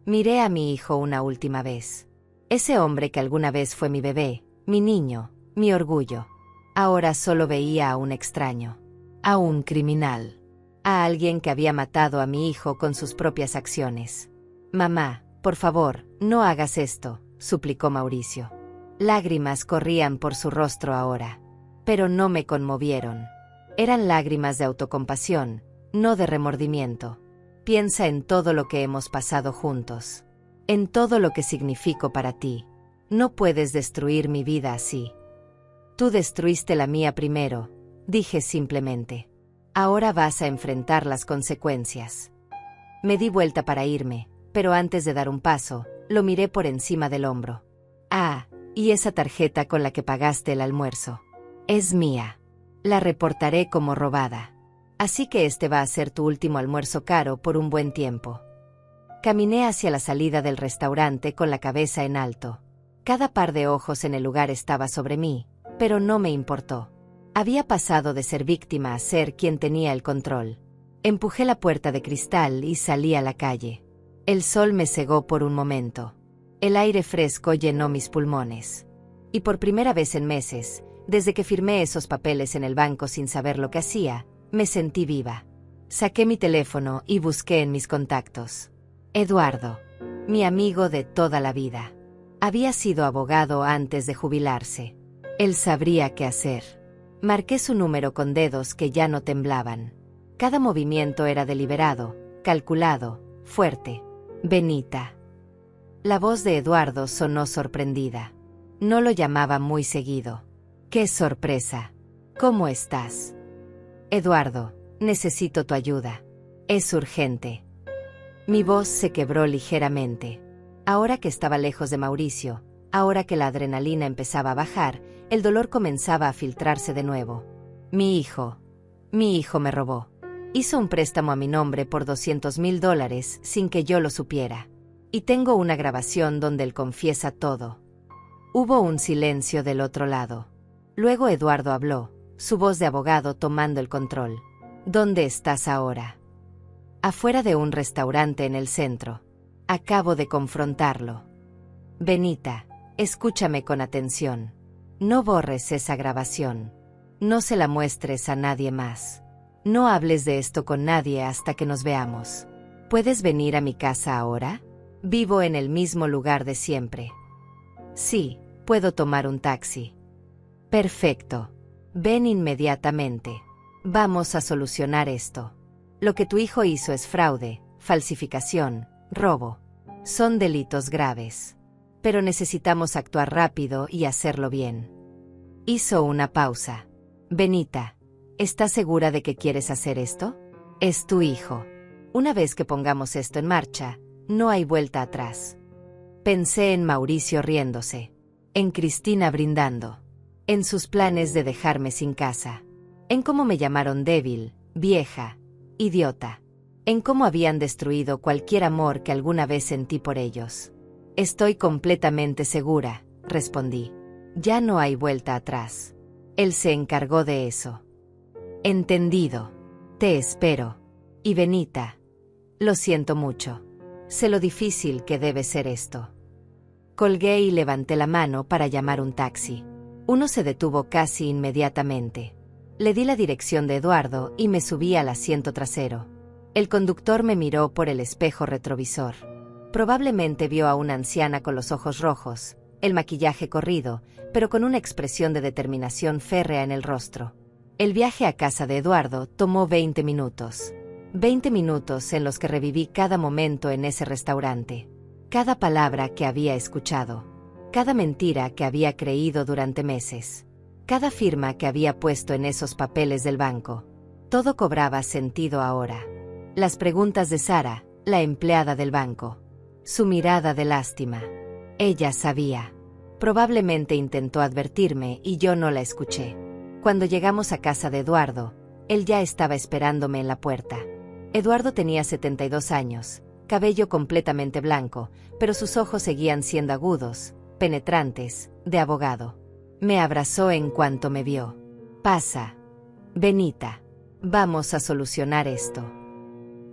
Miré a mi hijo una última vez. Ese hombre que alguna vez fue mi bebé, mi niño, mi orgullo. Ahora solo veía a un extraño. A un criminal. A alguien que había matado a mi hijo con sus propias acciones. Mamá, por favor, no hagas esto, suplicó Mauricio. Lágrimas corrían por su rostro ahora. Pero no me conmovieron. Eran lágrimas de autocompasión, no de remordimiento. Piensa en todo lo que hemos pasado juntos. En todo lo que significo para ti. No puedes destruir mi vida así. Tú destruiste la mía primero, dije simplemente. Ahora vas a enfrentar las consecuencias. Me di vuelta para irme, pero antes de dar un paso, lo miré por encima del hombro. Ah, y esa tarjeta con la que pagaste el almuerzo. Es mía. La reportaré como robada. Así que este va a ser tu último almuerzo caro por un buen tiempo. Caminé hacia la salida del restaurante con la cabeza en alto. Cada par de ojos en el lugar estaba sobre mí, pero no me importó. Había pasado de ser víctima a ser quien tenía el control. Empujé la puerta de cristal y salí a la calle. El sol me cegó por un momento. El aire fresco llenó mis pulmones. Y por primera vez en meses, desde que firmé esos papeles en el banco sin saber lo que hacía, me sentí viva. Saqué mi teléfono y busqué en mis contactos. Eduardo, mi amigo de toda la vida. Había sido abogado antes de jubilarse. Él sabría qué hacer. Marqué su número con dedos que ya no temblaban. Cada movimiento era deliberado, calculado, fuerte. Benita. La voz de Eduardo sonó sorprendida. No lo llamaba muy seguido. ¡Qué sorpresa! ¿Cómo estás? Eduardo, necesito tu ayuda. Es urgente. Mi voz se quebró ligeramente. Ahora que estaba lejos de Mauricio, ahora que la adrenalina empezaba a bajar, el dolor comenzaba a filtrarse de nuevo. Mi hijo me robó. Hizo un préstamo a mi nombre por $200,000 sin que yo lo supiera. Y tengo una grabación donde él confiesa todo. Hubo un silencio del otro lado. Luego Eduardo habló, su voz de abogado tomando el control. ¿Dónde estás ahora? Afuera de un restaurante en el centro. Acabo de confrontarlo. Benita, escúchame con atención. No borres esa grabación. No se la muestres a nadie más. No hables de esto con nadie hasta que nos veamos. ¿Puedes venir a mi casa ahora? Vivo en el mismo lugar de siempre. Sí, puedo tomar un taxi. Perfecto. Ven inmediatamente. Vamos a solucionar esto. Lo que tu hijo hizo es fraude, falsificación, robo. Son delitos graves. Pero necesitamos actuar rápido y hacerlo bien. Hizo una pausa. Benita, ¿estás segura de que quieres hacer esto? Es tu hijo. Una vez que pongamos esto en marcha, no hay vuelta atrás. Pensé en Mauricio riéndose, en Cristina brindando, en sus planes de dejarme sin casa, en cómo me llamaron débil, vieja, idiota, en cómo habían destruido cualquier amor que alguna vez sentí por ellos. Estoy completamente segura, respondí. Ya no hay vuelta atrás. Él se encargó de eso. Entendido. Te espero. Y Benita, lo siento mucho. Sé lo difícil que debe ser esto. Colgué y levanté la mano para llamar un taxi. Uno se detuvo casi inmediatamente. Le di la dirección de Eduardo y me subí al asiento trasero. El conductor me miró por el espejo retrovisor. Probablemente vio a una anciana con los ojos rojos, el maquillaje corrido, pero con una expresión de determinación férrea en el rostro. El viaje a casa de Eduardo tomó 20 minutos. 20 minutos en los que reviví cada momento en ese restaurante. Cada palabra que había escuchado. Cada mentira que había creído durante meses. Cada firma que había puesto en esos papeles del banco. Todo cobraba sentido ahora. Las preguntas de Sara, la empleada del banco. Su mirada de lástima. Ella sabía. Probablemente intentó advertirme y yo no la escuché. Cuando llegamos a casa de Eduardo, él ya estaba esperándome en la puerta. Eduardo tenía 72 años, cabello completamente blanco, pero sus ojos seguían siendo agudos, penetrantes, de abogado. Me abrazó en cuanto me vio. Pasa. Benita. Vamos a solucionar esto.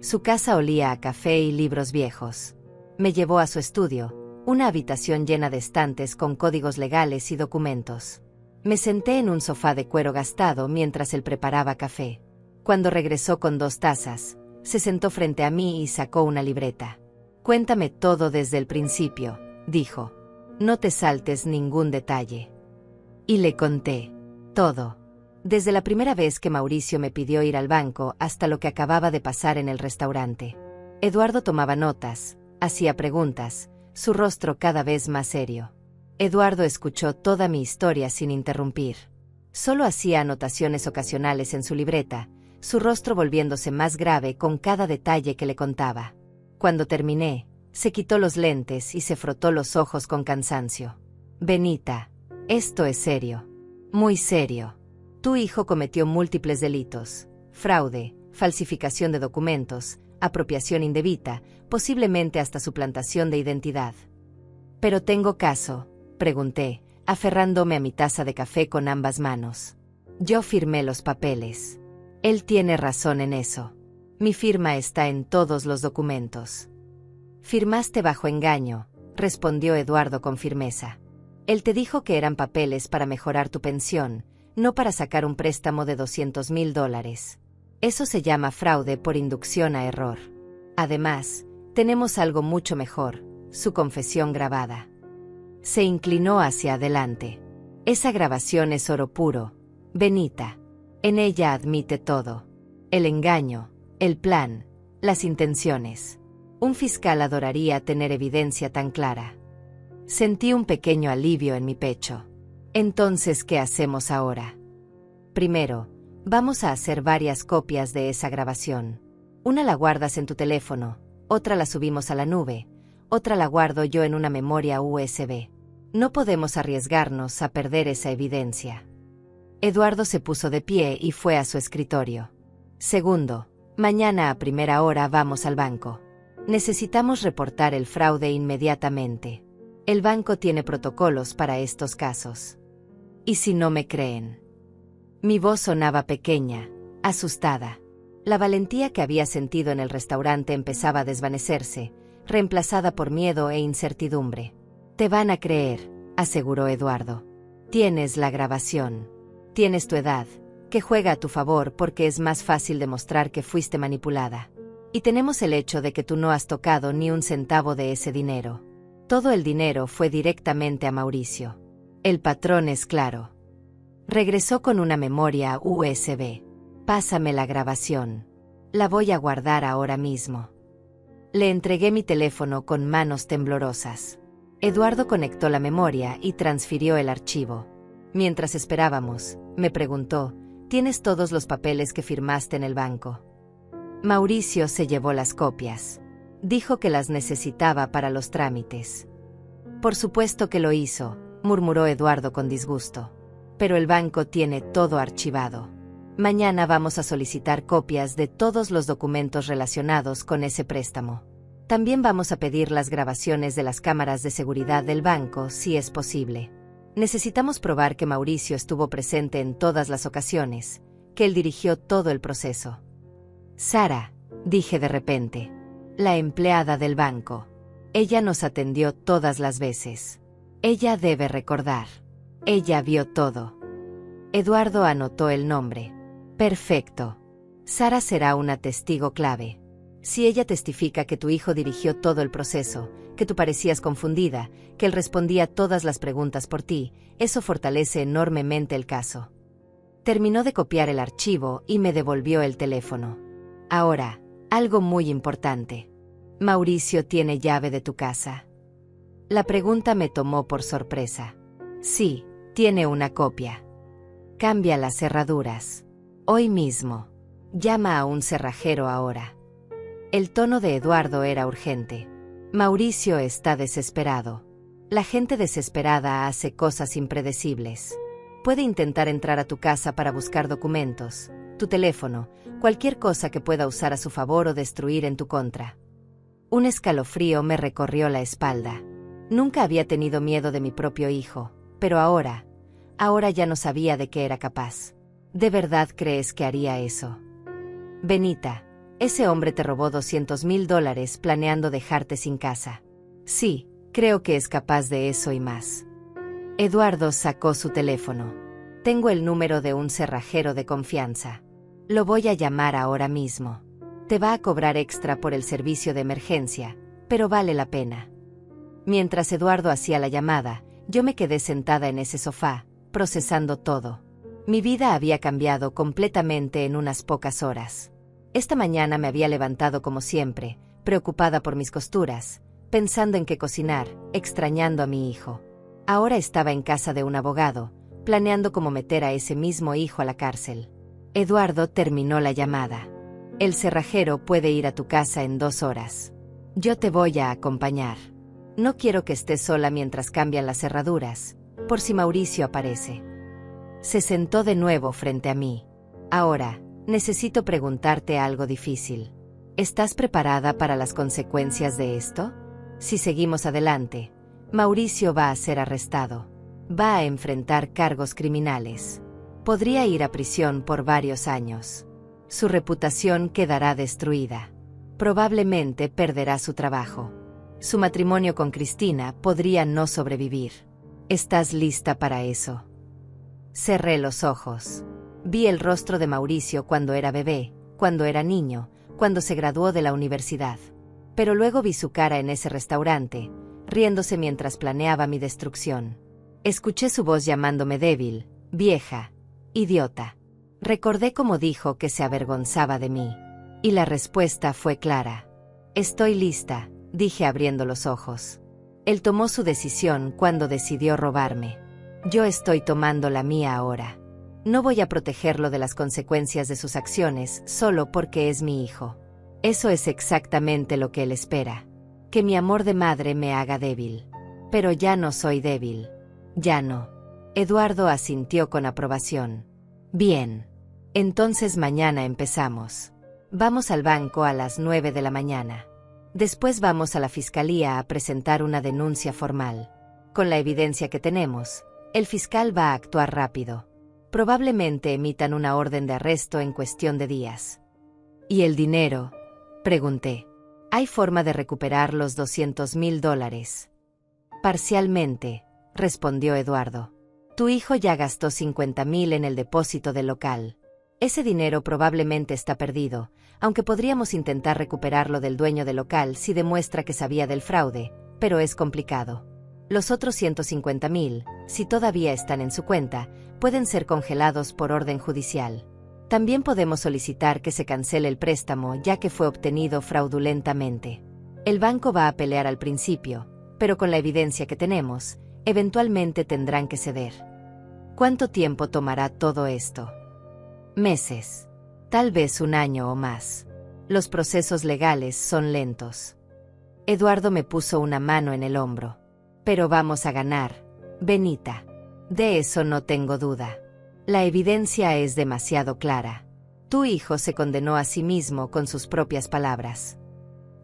Su casa olía a café y libros viejos. Me llevó a su estudio, una habitación llena de estantes con códigos legales y documentos. Me senté en un sofá de cuero gastado mientras él preparaba café. Cuando regresó con 2 tazas, se sentó frente a mí y sacó una libreta. Cuéntame todo desde el principio, dijo. No te saltes ningún detalle. Y le conté. Todo. Desde la primera vez que Mauricio me pidió ir al banco hasta lo que acababa de pasar en el restaurante. Eduardo tomaba notas, hacía preguntas, su rostro cada vez más serio. Eduardo escuchó toda mi historia sin interrumpir. Solo hacía anotaciones ocasionales en su libreta, su rostro volviéndose más grave con cada detalle que le contaba. Cuando terminé, se quitó los lentes y se frotó los ojos con cansancio. Benita, esto es serio. Muy serio. Tu hijo cometió múltiples delitos: fraude, falsificación de documentos, apropiación indebida, posiblemente hasta suplantación de identidad. ¿Pero tengo caso?, pregunté, aferrándome a mi taza de café con ambas manos. Yo firmé los papeles. Él tiene razón en eso. Mi firma está en todos los documentos. Firmaste bajo engaño, respondió Eduardo con firmeza. Él te dijo que eran papeles para mejorar tu pensión, no para sacar un préstamo de $200,000. Eso se llama fraude por inducción a error. Además, tenemos algo mucho mejor: su confesión grabada. Se inclinó hacia adelante. Esa grabación es oro puro, Benita. En ella admite todo: el engaño, el plan, las intenciones. Un fiscal adoraría tener evidencia tan clara. Sentí un pequeño alivio en mi pecho. Entonces, ¿qué hacemos ahora? Primero, vamos a hacer varias copias de esa grabación. Una la guardas en tu teléfono, otra la subimos a la nube, otra la guardo yo en una memoria USB. No podemos arriesgarnos a perder esa evidencia. Eduardo se puso de pie y fue a su escritorio. Segundo, mañana a primera hora vamos al banco. Necesitamos reportar el fraude inmediatamente. El banco tiene protocolos para estos casos. ¿Y si no me creen? Mi voz sonaba pequeña, asustada. La valentía que había sentido en el restaurante empezaba a desvanecerse, reemplazada por miedo e incertidumbre. Te van a creer, aseguró Eduardo. Tienes la grabación. Tienes tu edad, que juega a tu favor porque es más fácil demostrar que fuiste manipulada. Y tenemos el hecho de que tú no has tocado ni un centavo de ese dinero. Todo el dinero fue directamente a Mauricio. El patrón es claro. Regresó con una memoria USB. Pásame la grabación. La voy a guardar ahora mismo. Le entregué mi teléfono con manos temblorosas. Eduardo conectó la memoria y transfirió el archivo. Mientras esperábamos, me preguntó: ¿tienes todos los papeles que firmaste en el banco? Mauricio se llevó las copias. Dijo que las necesitaba para los trámites. Por supuesto que lo hizo, murmuró Eduardo con disgusto. Pero el banco tiene todo archivado. Mañana vamos a solicitar copias de todos los documentos relacionados con ese préstamo. También vamos a pedir las grabaciones de las cámaras de seguridad del banco, si es posible. Necesitamos probar que Mauricio estuvo presente en todas las ocasiones, que él dirigió todo el proceso. Sara, dije de repente. La empleada del banco. Ella nos atendió todas las veces. Ella debe recordar. Ella vio todo. Eduardo anotó el nombre. Perfecto. Sara será una testigo clave. Si ella testifica que tu hijo dirigió todo el proceso, que tú parecías confundida, que él respondía todas las preguntas por ti, eso fortalece enormemente el caso. Terminó de copiar el archivo y me devolvió el teléfono. Ahora, algo muy importante. ¿Mauricio tiene llave de tu casa? La pregunta me tomó por sorpresa. Sí, tiene una copia. Cambia las cerraduras. Hoy mismo. Llama a un cerrajero ahora. El tono de Eduardo era urgente. Mauricio está desesperado. La gente desesperada hace cosas impredecibles. Puede intentar entrar a tu casa para buscar documentos, tu teléfono, cualquier cosa que pueda usar a su favor o destruir en tu contra. Un escalofrío me recorrió la espalda. Nunca había tenido miedo de mi propio hijo, pero ahora ya no sabía de qué era capaz. ¿De verdad crees que haría eso? Benita, ese hombre te robó $200,000 planeando dejarte sin casa. Sí, creo que es capaz de eso y más. Eduardo sacó su teléfono. Tengo el número de un cerrajero de confianza. Lo voy a llamar ahora mismo. Te va a cobrar extra por el servicio de emergencia, pero vale la pena. Mientras Eduardo hacía la llamada, yo me quedé sentada en ese sofá, procesando todo. Mi vida había cambiado completamente en unas pocas horas. Esta mañana me había levantado como siempre, preocupada por mis costuras, pensando en qué cocinar, extrañando a mi hijo. Ahora estaba en casa de un abogado, planeando cómo meter a ese mismo hijo a la cárcel. Eduardo terminó la llamada. El cerrajero puede ir a tu casa en 2 horas. Yo te voy a acompañar. No quiero que estés sola mientras cambian las cerraduras, por si Mauricio aparece. Se sentó de nuevo frente a mí. Ahora, necesito preguntarte algo difícil. ¿Estás preparada para las consecuencias de esto? Si seguimos adelante, Mauricio va a ser arrestado. Va a enfrentar cargos criminales. Podría ir a prisión por varios años. Su reputación quedará destruida. Probablemente perderá su trabajo. Su matrimonio con Cristina podría no sobrevivir. ¿Estás lista para eso? Cerré los ojos. Vi el rostro de Mauricio cuando era bebé, cuando era niño, cuando se graduó de la universidad. Pero luego vi su cara en ese restaurante, riéndose mientras planeaba mi destrucción. Escuché su voz llamándome débil, vieja, idiota. Recordé cómo dijo que se avergonzaba de mí. Y la respuesta fue clara. Estoy lista, dije abriendo los ojos. Él tomó su decisión cuando decidió robarme. Yo estoy tomando la mía ahora. No voy a protegerlo de las consecuencias de sus acciones solo porque es mi hijo. Eso es exactamente lo que él espera. Que mi amor de madre me haga débil. Pero ya no soy débil. Ya no. Eduardo asintió con aprobación. Bien. Entonces mañana empezamos. Vamos al banco a las 9 de la mañana. Después vamos a la fiscalía a presentar una denuncia formal. Con la evidencia que tenemos, el fiscal va a actuar rápido. Probablemente emitan una orden de arresto en cuestión de días. ¿Y el dinero?, pregunté. ¿Hay forma de recuperar los $200,000? Parcialmente, respondió Eduardo. Tu hijo ya gastó 50,000 en el depósito del local. Ese dinero probablemente está perdido, aunque podríamos intentar recuperarlo del dueño del local si demuestra que sabía del fraude, pero es complicado. Los otros 150,000, si todavía están en su cuenta, pueden ser congelados por orden judicial. También podemos solicitar que se cancele el préstamo ya que fue obtenido fraudulentamente. El banco va a pelear al principio, pero con la evidencia que tenemos, eventualmente tendrán que ceder. ¿Cuánto tiempo tomará todo esto? Meses. Tal vez 1 año o más. Los procesos legales son lentos. Eduardo me puso una mano en el hombro. Pero vamos a ganar, Benita. De eso no tengo duda. La evidencia es demasiado clara. Tu hijo se condenó a sí mismo con sus propias palabras.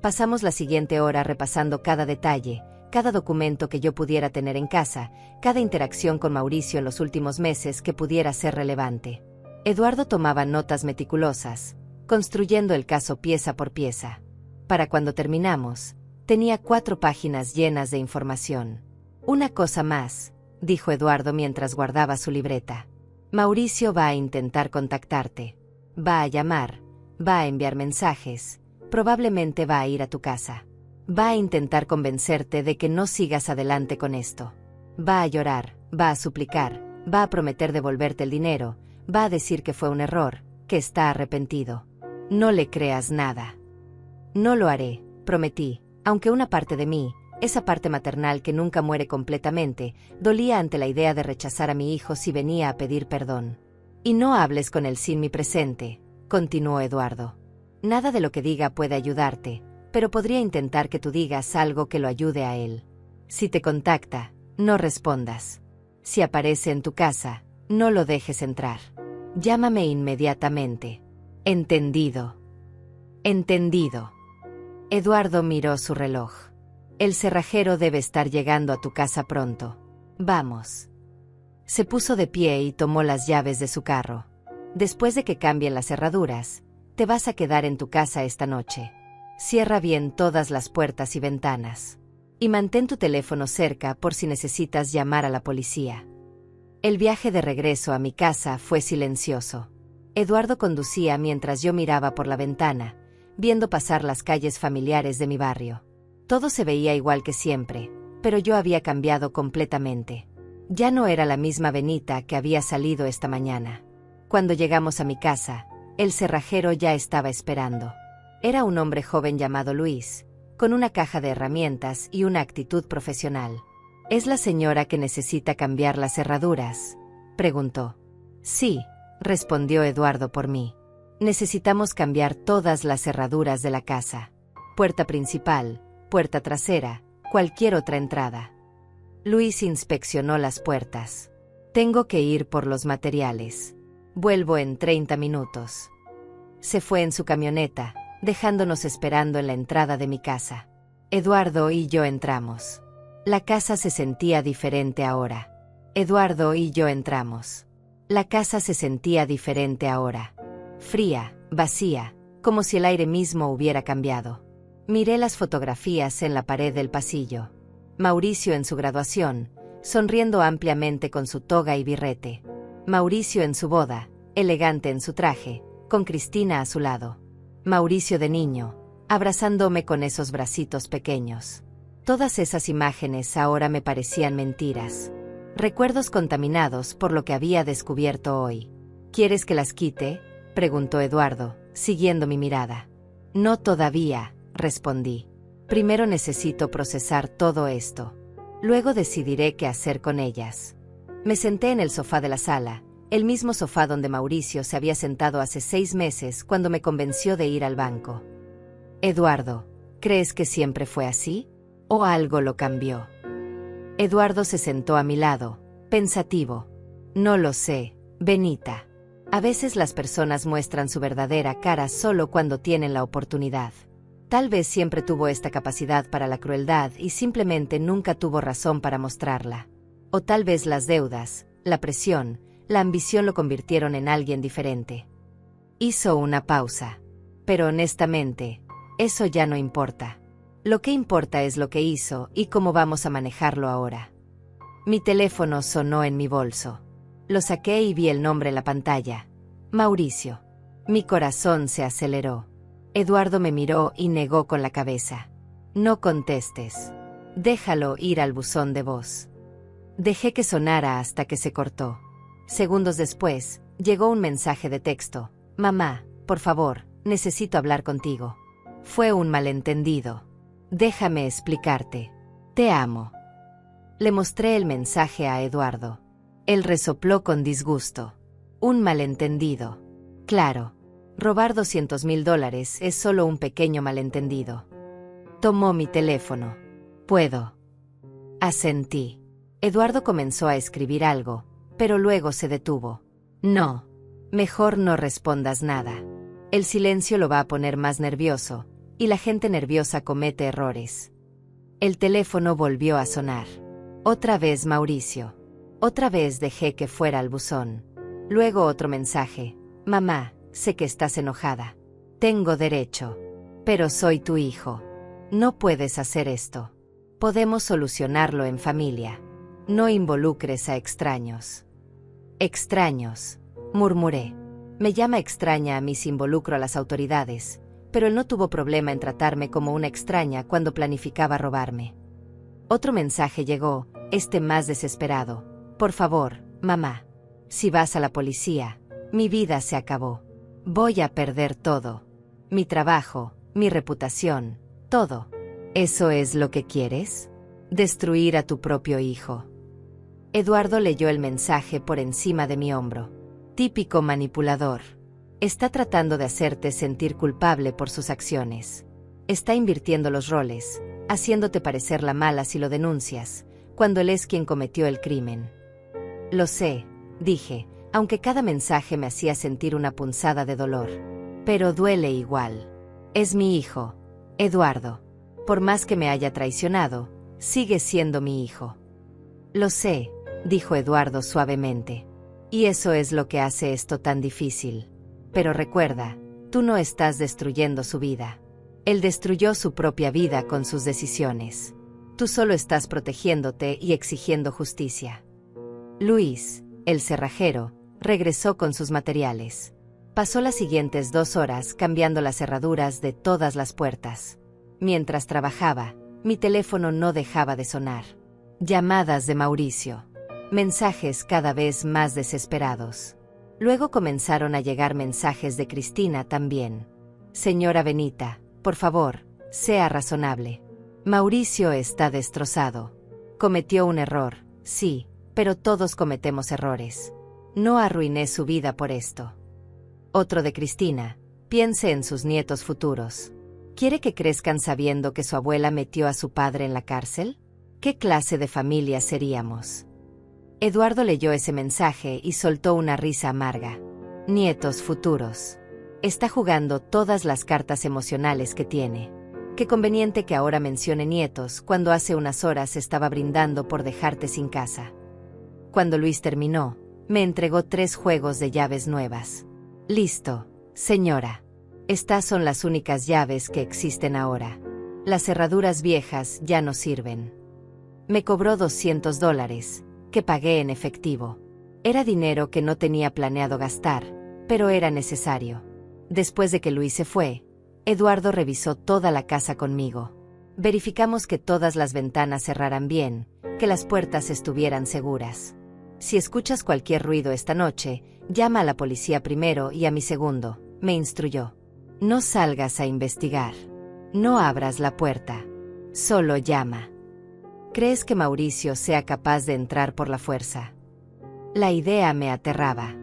Pasamos la siguiente hora repasando cada detalle, cada documento que yo pudiera tener en casa, cada interacción con Mauricio en los últimos meses que pudiera ser relevante. Eduardo tomaba notas meticulosas, construyendo el caso pieza por pieza. Para cuando terminamos, tenía 4 páginas llenas de información. Una cosa más, dijo Eduardo mientras guardaba su libreta. Mauricio va a intentar contactarte. Va a llamar, va a enviar mensajes, probablemente va a ir a tu casa. Va a intentar convencerte de que no sigas adelante con esto. Va a llorar, va a suplicar, va a prometer devolverte el dinero, va a decir que fue un error, que está arrepentido. No le creas nada. No lo haré, prometí. Aunque una parte de mí, esa parte maternal que nunca muere completamente, dolía ante la idea de rechazar a mi hijo si venía a pedir perdón. Y no hables con él sin mi presente, continuó Eduardo. Nada de lo que diga puede ayudarte, pero podría intentar que tú digas algo que lo ayude a él. Si te contacta, no respondas. Si aparece en tu casa, no lo dejes entrar. Llámame inmediatamente. Entendido. Entendido. Eduardo miró su reloj. El cerrajero debe estar llegando a tu casa pronto. Vamos. Se puso de pie y tomó las llaves de su carro. Después de que cambien las cerraduras, te vas a quedar en tu casa esta noche. Cierra bien todas las puertas y ventanas. Y mantén tu teléfono cerca por si necesitas llamar a la policía. El viaje de regreso a mi casa fue silencioso. Eduardo conducía mientras yo miraba por la ventana, viendo pasar las calles familiares de mi barrio. Todo se veía igual que siempre, pero yo había cambiado completamente. Ya no era la misma Benita que había salido esta mañana. Cuando llegamos a mi casa, el cerrajero ya estaba esperando. Era un hombre joven llamado Luis, con una caja de herramientas y una actitud profesional. ¿Es la señora que necesita cambiar las cerraduras?, preguntó. Sí, respondió Eduardo por mí. Necesitamos cambiar todas las cerraduras de la casa. Puerta principal, puerta trasera, cualquier otra entrada. Luis inspeccionó las puertas. Tengo que ir por los materiales. Vuelvo en 30 minutos. Se fue en su camioneta, dejándonos esperando en la entrada de mi casa. Eduardo y yo entramos. La casa se sentía diferente ahora. Eduardo y yo entramos. La casa se sentía diferente ahora. Fría, vacía, como si el aire mismo hubiera cambiado. Miré las fotografías en la pared del pasillo. Mauricio en su graduación, sonriendo ampliamente con su toga y birrete. Mauricio en su boda, elegante en su traje, con Cristina a su lado. Mauricio de niño, abrazándome con esos bracitos pequeños. Todas esas imágenes ahora me parecían mentiras. Recuerdos contaminados por lo que había descubierto hoy. ¿Quieres que las quite?, preguntó Eduardo, siguiendo mi mirada. No todavía, respondí. Primero necesito procesar todo esto. Luego decidiré qué hacer con ellas. Me senté en el sofá de la sala, el mismo sofá donde Mauricio se había sentado hace 6 meses cuando me convenció de ir al banco. Eduardo, ¿crees que siempre fue así? ¿O algo lo cambió? Eduardo se sentó a mi lado, pensativo. No lo sé, Benita. A veces las personas muestran su verdadera cara solo cuando tienen la oportunidad. Tal vez siempre tuvo esta capacidad para la crueldad y simplemente nunca tuvo razón para mostrarla. O tal vez las deudas, la presión, la ambición lo convirtieron en alguien diferente. Hizo una pausa. Pero honestamente, eso ya no importa. Lo que importa es lo que hizo y cómo vamos a manejarlo ahora. Mi teléfono sonó en mi bolso. Lo saqué y vi el nombre en la pantalla. Mauricio. Mi corazón se aceleró. Eduardo me miró y negó con la cabeza. No contestes. Déjalo ir al buzón de voz. Dejé que sonara hasta que se cortó. Segundos después, llegó un mensaje de texto. Mamá, por favor, necesito hablar contigo. Fue un malentendido. Déjame explicarte. Te amo. Le mostré el mensaje a Eduardo. Él resopló con disgusto. Un malentendido. Claro. Robar $200,000 es solo un pequeño malentendido. Tomó mi teléfono. ¿Puedo? Asentí. Eduardo comenzó a escribir algo, pero luego se detuvo. No. Mejor no respondas nada. El silencio lo va a poner más nervioso, y la gente nerviosa comete errores. El teléfono volvió a sonar. Otra vez Mauricio. Otra vez dejé que fuera al buzón. Luego otro mensaje. Mamá, sé que estás enojada. Tengo derecho. Pero soy tu hijo. No puedes hacer esto. Podemos solucionarlo en familia. No involucres a extraños. Extraños, murmuré. Me llama extraña a mí si involucro a las autoridades, pero él no tuvo problema en tratarme como una extraña cuando planificaba robarme. Otro mensaje llegó, más desesperado. Por favor, mamá. Si vas a la policía, mi vida se acabó. Voy a perder todo. Mi trabajo, mi reputación, todo. ¿Eso es lo que quieres? ¿Destruir a tu propio hijo? Eduardo leyó el mensaje por encima de mi hombro. Típico manipulador. Está tratando de hacerte sentir culpable por sus acciones. Está invirtiendo los roles, haciéndote parecer la mala si lo denuncias, cuando él es quien cometió el crimen. Lo sé, dije, aunque cada mensaje me hacía sentir una punzada de dolor. Pero duele igual. Es mi hijo, Eduardo. Por más que me haya traicionado, sigue siendo mi hijo. Lo sé, dijo Eduardo suavemente. Y eso es lo que hace esto tan difícil. Pero recuerda, tú no estás destruyendo su vida. Él destruyó su propia vida con sus decisiones. Tú solo estás protegiéndote y exigiendo justicia. Luis, el cerrajero, regresó con sus materiales. Pasó las siguientes 2 horas cambiando las cerraduras de todas las puertas. Mientras trabajaba, mi teléfono no dejaba de sonar. Llamadas de Mauricio. Mensajes cada vez más desesperados. Luego comenzaron a llegar mensajes de Cristina también. Señora Benita, por favor, sea razonable. Mauricio está destrozado. Cometió un error, sí, pero todos cometemos errores. No arruiné su vida por esto. Otro de Cristina, piense en sus nietos futuros. ¿Quiere que crezcan sabiendo que su abuela metió a su padre en la cárcel? ¿Qué clase de familia seríamos? Eduardo leyó ese mensaje y soltó una risa amarga. Nietos futuros. Está jugando todas las cartas emocionales que tiene. Qué conveniente que ahora mencione nietos cuando hace unas horas estaba brindando por dejarte sin casa. Cuando Luis terminó, me entregó 3 juegos de llaves nuevas. Listo, señora. Estas son las únicas llaves que existen ahora. Las cerraduras viejas ya no sirven. Me cobró $200, que pagué en efectivo. Era dinero que no tenía planeado gastar, pero era necesario. Después de que Luis se fue, Eduardo revisó toda la casa conmigo. Verificamos que todas las ventanas cerraran bien, que las puertas estuvieran seguras. Si escuchas cualquier ruido esta noche, llama a la policía primero y a mi segundo, me instruyó. No salgas a investigar. No abras la puerta. Solo llama. ¿Crees que Mauricio sea capaz de entrar por la fuerza? La idea me aterraba.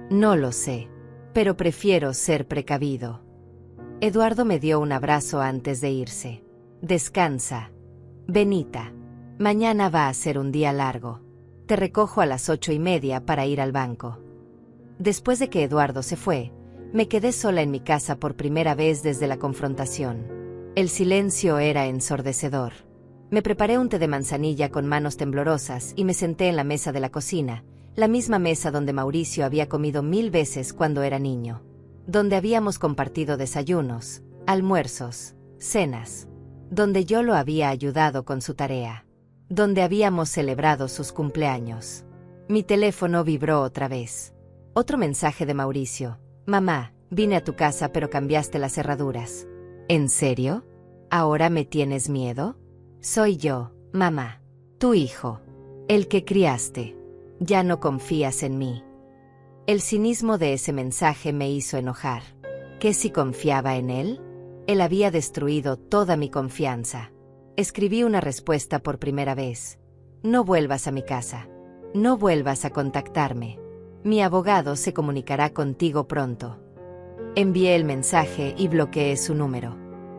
No lo sé, pero prefiero ser precavido. Eduardo me dio un abrazo antes de irse. Descansa. Benita. Mañana va a ser un día largo. Te recojo a las 8:30 para ir al banco. Después de que Eduardo se fue, me quedé sola en mi casa por primera vez desde la confrontación. El silencio era ensordecedor. Me preparé un té de manzanilla con manos temblorosas y me senté en la mesa de la cocina, la misma mesa donde Mauricio había comido 1000 veces cuando era niño. Donde habíamos compartido desayunos, almuerzos, cenas. Donde yo lo había ayudado con su tarea. Donde habíamos celebrado sus cumpleaños. Mi teléfono vibró otra vez. Otro mensaje de Mauricio. Mamá, vine a tu casa pero cambiaste las cerraduras. ¿En serio? ¿Ahora me tienes miedo? Soy yo, mamá. Tu hijo. El que criaste. Ya no confías en mí. El cinismo de ese mensaje me hizo enojar. ¿Qué si confiaba en él? Él había destruido toda mi confianza. Escribí una respuesta por primera vez. No vuelvas a mi casa. No vuelvas a contactarme. Mi abogado se comunicará contigo pronto. Envié el mensaje y bloqueé su número.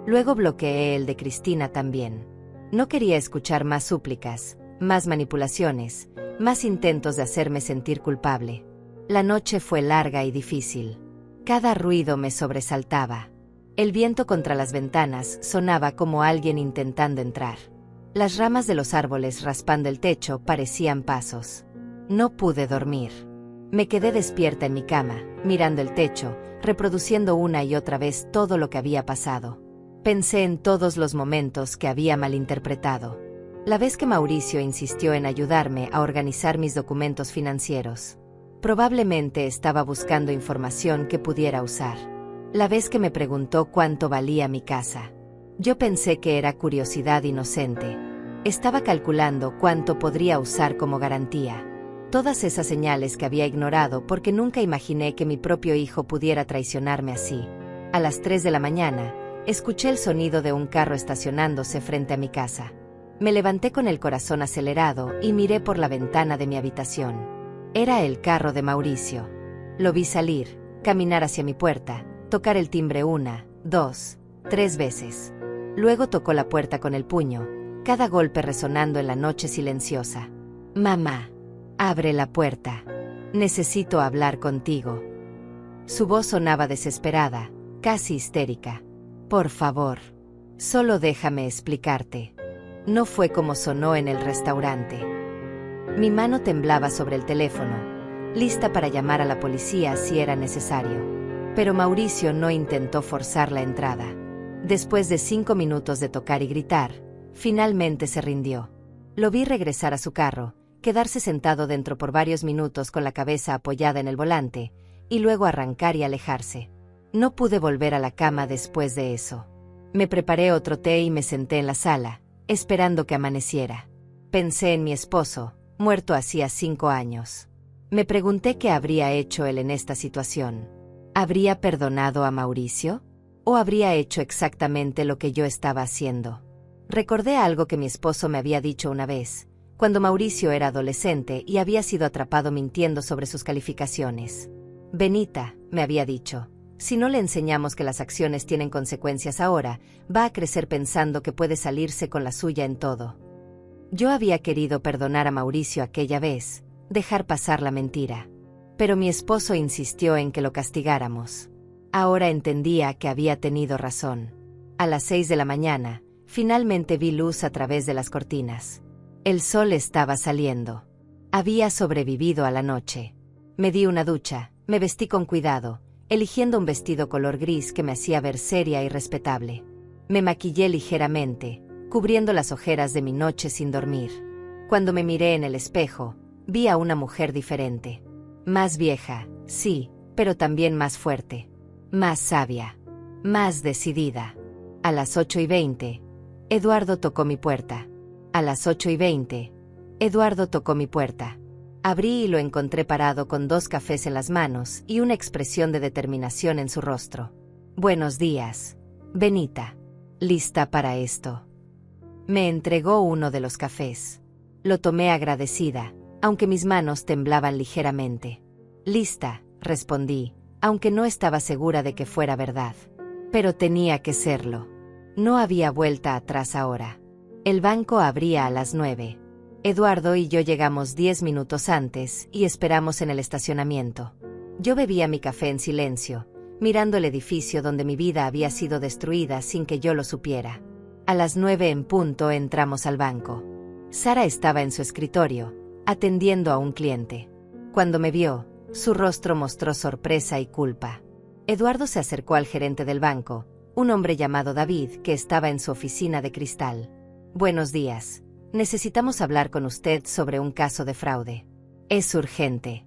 Luego bloqueé el de Cristina también. No quería escuchar más súplicas, más manipulaciones, más intentos de hacerme sentir culpable. La noche fue larga y difícil. Cada ruido me sobresaltaba. El viento contra las ventanas sonaba como alguien intentando entrar. Las ramas de los árboles raspando el techo parecían pasos. No pude dormir. Me quedé despierta en mi cama, mirando el techo, reproduciendo una y otra vez todo lo que había pasado. Pensé en todos los momentos que había malinterpretado. La vez que Mauricio insistió en ayudarme a organizar mis documentos financieros. Probablemente estaba buscando información que pudiera usar. La vez que me preguntó cuánto valía mi casa. Yo pensé que era curiosidad inocente. Estaba calculando cuánto podría usar como garantía. Todas esas señales que había ignorado porque nunca imaginé que mi propio hijo pudiera traicionarme así. A las 3 de la mañana, escuché el sonido de un carro estacionándose frente a mi casa. Me levanté con el corazón acelerado y miré por la ventana de mi habitación. Era el carro de Mauricio. Lo vi salir, caminar hacia mi puerta, tocar el timbre 1, 2, 3 veces. Luego tocó la puerta con el puño, cada golpe resonando en la noche silenciosa. Mamá, abre la puerta. Necesito hablar contigo. Su voz sonaba desesperada, casi histérica. Por favor, solo déjame explicarte. No fue como sonó en el restaurante. Mi mano temblaba sobre el teléfono, lista para llamar a la policía si era necesario. Pero Mauricio no intentó forzar la entrada. Después de 5 minutos de tocar y gritar, finalmente se rindió. Lo vi regresar a su carro, quedarse sentado dentro por varios minutos con la cabeza apoyada en el volante, y luego arrancar y alejarse. No pude volver a la cama después de eso. Me preparé otro té y me senté en la sala, esperando que amaneciera. Pensé en mi esposo, muerto hacía 5 años. Me pregunté qué habría hecho él en esta situación. ¿Habría perdonado a Mauricio? ¿O habría hecho exactamente lo que yo estaba haciendo? Recordé algo que mi esposo me había dicho una vez, cuando Mauricio era adolescente y había sido atrapado mintiendo sobre sus calificaciones. Benita, me había dicho, si no le enseñamos que las acciones tienen consecuencias ahora, va a crecer pensando que puede salirse con la suya en todo. Yo había querido perdonar a Mauricio aquella vez, dejar pasar la mentira. Pero mi esposo insistió en que lo castigáramos. Ahora entendía que había tenido razón. A las 6 de la mañana, finalmente vi luz a través de las cortinas. El sol estaba saliendo. Había sobrevivido a la noche. Me di una ducha, me vestí con cuidado, eligiendo un vestido color gris que me hacía ver seria y respetable. Me maquillé ligeramente, cubriendo las ojeras de mi noche sin dormir. Cuando me miré en el espejo, vi a una mujer diferente. Más vieja, sí, pero también más fuerte. Más sabia. Más decidida. A las 8:20, Eduardo tocó mi puerta. A las 8:20, Eduardo tocó mi puerta. Abrí y lo encontré parado con 2 cafés en las manos y una expresión de determinación en su rostro. Buenos días, Benita. ¿Lista para esto? Me entregó uno de los cafés. Lo tomé agradecida, aunque mis manos temblaban ligeramente. Lista, respondí, aunque no estaba segura de que fuera verdad. Pero tenía que serlo. No había vuelta atrás ahora. El banco abría a las 9. Eduardo y yo llegamos 10 minutos antes y esperamos en el estacionamiento. Yo bebía mi café en silencio, mirando el edificio donde mi vida había sido destruida sin que yo lo supiera. A las 9 en punto entramos al banco. Sara estaba en su escritorio, atendiendo a un cliente. Cuando me vio, su rostro mostró sorpresa y culpa. Eduardo se acercó al gerente del banco, un hombre llamado David que estaba en su oficina de cristal. Buenos días. Necesitamos hablar con usted sobre un caso de fraude. Es urgente.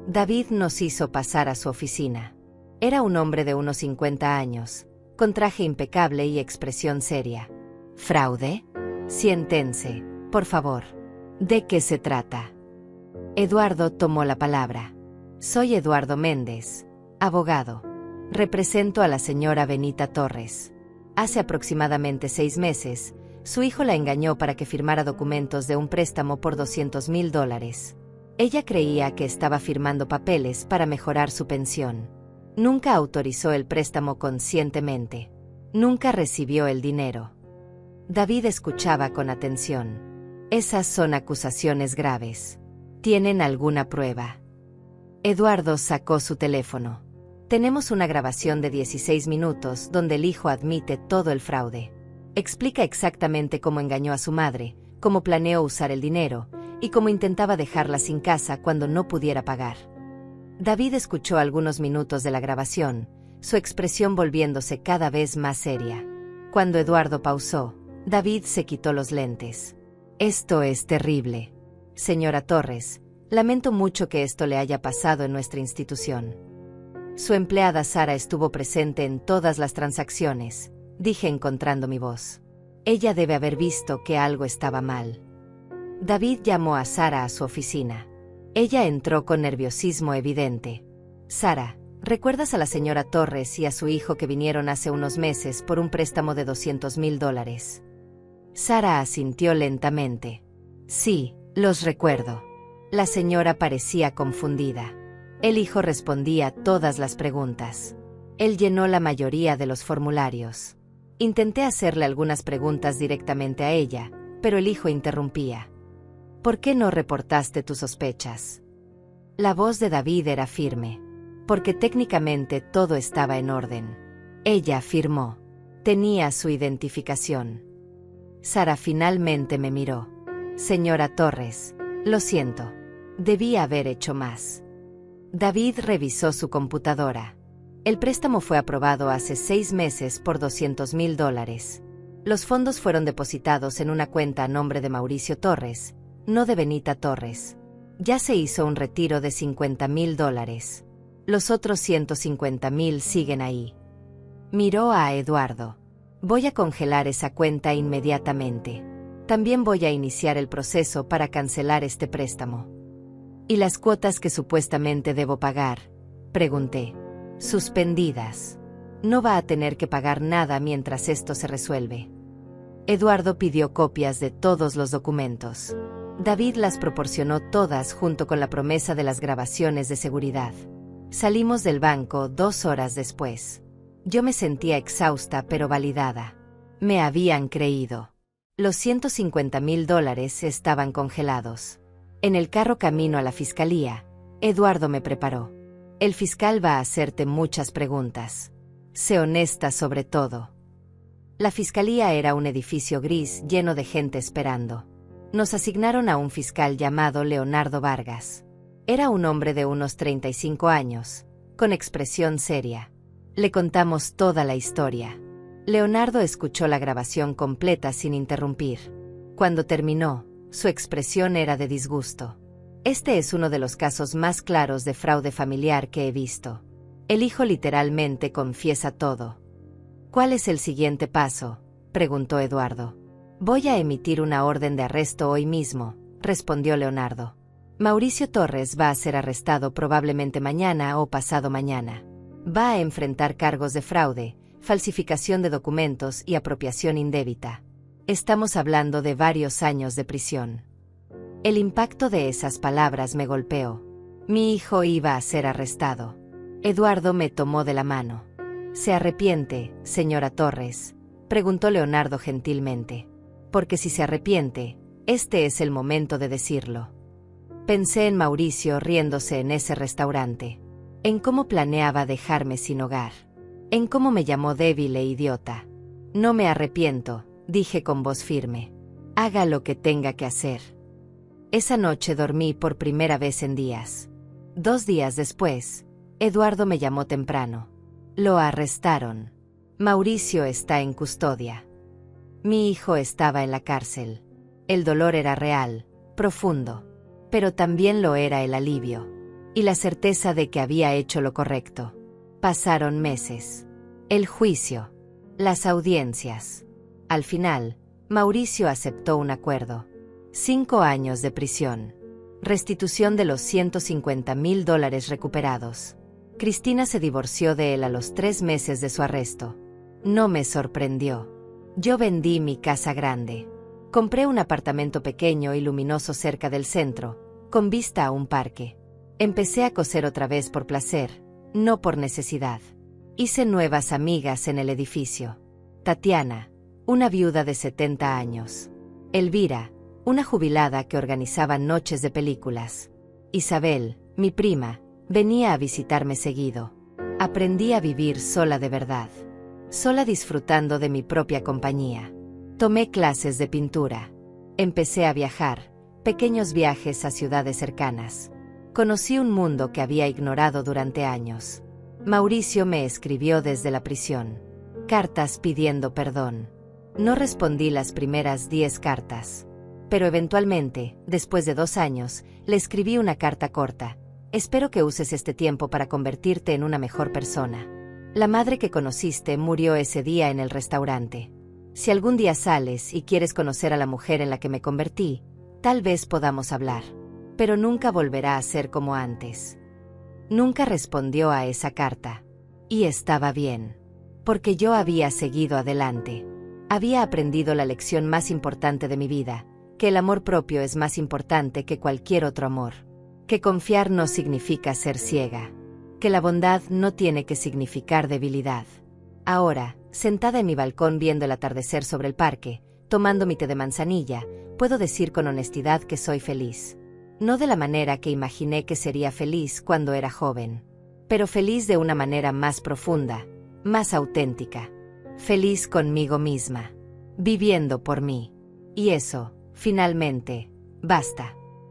David nos hizo pasar a su oficina. Era un hombre de unos 50 años, con traje impecable y expresión seria. ¿Fraude? Siéntense, por favor. ¿De qué se trata? Eduardo tomó la palabra. Soy Eduardo Méndez, abogado. Represento a la señora Benita Torres. Hace aproximadamente 6 meses, su hijo la engañó para que firmara documentos de un préstamo por $200,000. Ella creía que estaba firmando papeles para mejorar su pensión. Nunca autorizó el préstamo conscientemente. Nunca recibió el dinero. David escuchaba con atención. Esas son acusaciones graves. ¿Tienen alguna prueba? Eduardo sacó su teléfono. Tenemos una grabación de 16 minutos donde el hijo admite todo el fraude. Explica exactamente cómo engañó a su madre, cómo planeó usar el dinero, y cómo intentaba dejarla sin casa cuando no pudiera pagar. David escuchó algunos minutos de la grabación, su expresión volviéndose cada vez más seria. Cuando Eduardo pausó, David se quitó los lentes. Esto es terrible. Señora Torres, lamento mucho que esto le haya pasado en nuestra institución. Su empleada Sara estuvo presente en todas las transacciones, dije encontrando mi voz. Ella debe haber visto que algo estaba mal. David llamó a Sara a su oficina. Ella entró con nerviosismo evidente. Sara, ¿recuerdas a la señora Torres y a su hijo que vinieron hace unos meses por un préstamo de $200,000? Sara asintió lentamente. Sí, los recuerdo. La señora parecía confundida. El hijo respondía todas las preguntas. Él llenó la mayoría de los formularios. Intenté hacerle algunas preguntas directamente a ella, pero el hijo interrumpía. ¿Por qué no reportaste tus sospechas? La voz de David era firme. Porque técnicamente todo estaba en orden. Ella afirmó. Tenía su identificación. Sara finalmente me miró. Señora Torres, lo siento. Debí haber hecho más. David revisó su computadora. El préstamo fue aprobado hace 6 meses por $200,000. Los fondos fueron depositados en una cuenta a nombre de Mauricio Torres, no de Benita Torres. Ya se hizo un retiro de $50,000. Los otros 150,000 siguen ahí. Miró a Eduardo. Voy a congelar esa cuenta inmediatamente. También voy a iniciar el proceso para cancelar este préstamo. ¿Y las cuotas que supuestamente debo pagar?, pregunté. Suspendidas. No va a tener que pagar nada mientras esto se resuelve. Eduardo pidió copias de todos los documentos. David las proporcionó todas junto con la promesa de las grabaciones de seguridad. Salimos del banco 2 horas después. Yo me sentía exhausta pero validada. Me habían creído. Los $150,000 estaban congelados. En el carro camino a la fiscalía, Eduardo me preparó. El fiscal va a hacerte muchas preguntas. Sé honesta sobre todo. La fiscalía era un edificio gris lleno de gente esperando. Nos asignaron a un fiscal llamado Leonardo Vargas. Era un hombre de unos 35 años, con expresión seria. Le contamos toda la historia. Leonardo escuchó la grabación completa sin interrumpir. Cuando terminó, su expresión era de disgusto. Este es uno de los casos más claros de fraude familiar que he visto. El hijo literalmente confiesa todo. ¿Cuál es el siguiente paso?, preguntó Eduardo. Voy a emitir una orden de arresto hoy mismo, respondió Leonardo. Mauricio Torres va a ser arrestado probablemente mañana o pasado mañana. Va a enfrentar cargos de fraude, falsificación de documentos y apropiación indébita. Estamos hablando de varios años de prisión. El impacto de esas palabras me golpeó. Mi hijo iba a ser arrestado. Eduardo me tomó de la mano. ¿Se arrepiente, señora Torres?, preguntó Leonardo gentilmente. Porque si se arrepiente, este es el momento de decirlo. Pensé en Mauricio riéndose en ese restaurante. En cómo planeaba dejarme sin hogar. En cómo me llamó débil e idiota. No me arrepiento, dije con voz firme. Haga lo que tenga que hacer. Esa noche dormí por primera vez en días. 2 días después, Eduardo me llamó temprano. Lo arrestaron. Mauricio está en custodia. Mi hijo estaba en la cárcel. El dolor era real, profundo. Pero también lo era el alivio. Y la certeza de que había hecho lo correcto. Pasaron meses. El juicio. Las audiencias. Al final, Mauricio aceptó un acuerdo. 5 años de prisión. Restitución de los $150,000 recuperados. Cristina se divorció de él a los 3 meses de su arresto. No me sorprendió. Yo vendí mi casa grande. Compré un apartamento pequeño y luminoso cerca del centro, con vista a un parque. Empecé a coser otra vez por placer, no por necesidad. Hice nuevas amigas en el edificio. Tatiana, una viuda de 70 años. Elvira, una jubilada que organizaba noches de películas. Isabel, mi prima, venía a visitarme seguido. Aprendí a vivir sola de verdad. Sola disfrutando de mi propia compañía. Tomé clases de pintura. Empecé a viajar, pequeños viajes a ciudades cercanas. Conocí un mundo que había ignorado durante años. Mauricio me escribió desde la prisión. Cartas pidiendo perdón. No respondí las primeras 10 cartas. Pero eventualmente, después de 2 años, le escribí una carta corta. Espero que uses este tiempo para convertirte en una mejor persona. La madre que conociste murió ese día en el restaurante. Si algún día sales y quieres conocer a la mujer en la que me convertí, tal vez podamos hablar. Pero nunca volverá a ser como antes. Nunca respondió a esa carta. Y estaba bien. Porque yo había seguido adelante. Había aprendido la lección más importante de mi vida, que el amor propio es más importante que cualquier otro amor. Que confiar no significa ser ciega. Que la bondad no tiene que significar debilidad. Ahora, sentada en mi balcón viendo el atardecer sobre el parque, tomando mi té de manzanilla, puedo decir con honestidad que soy feliz. No de la manera que imaginé que sería feliz cuando era joven. Pero feliz de una manera más profunda, más auténtica. Feliz conmigo misma. Viviendo por mí. Y eso, finalmente, basta.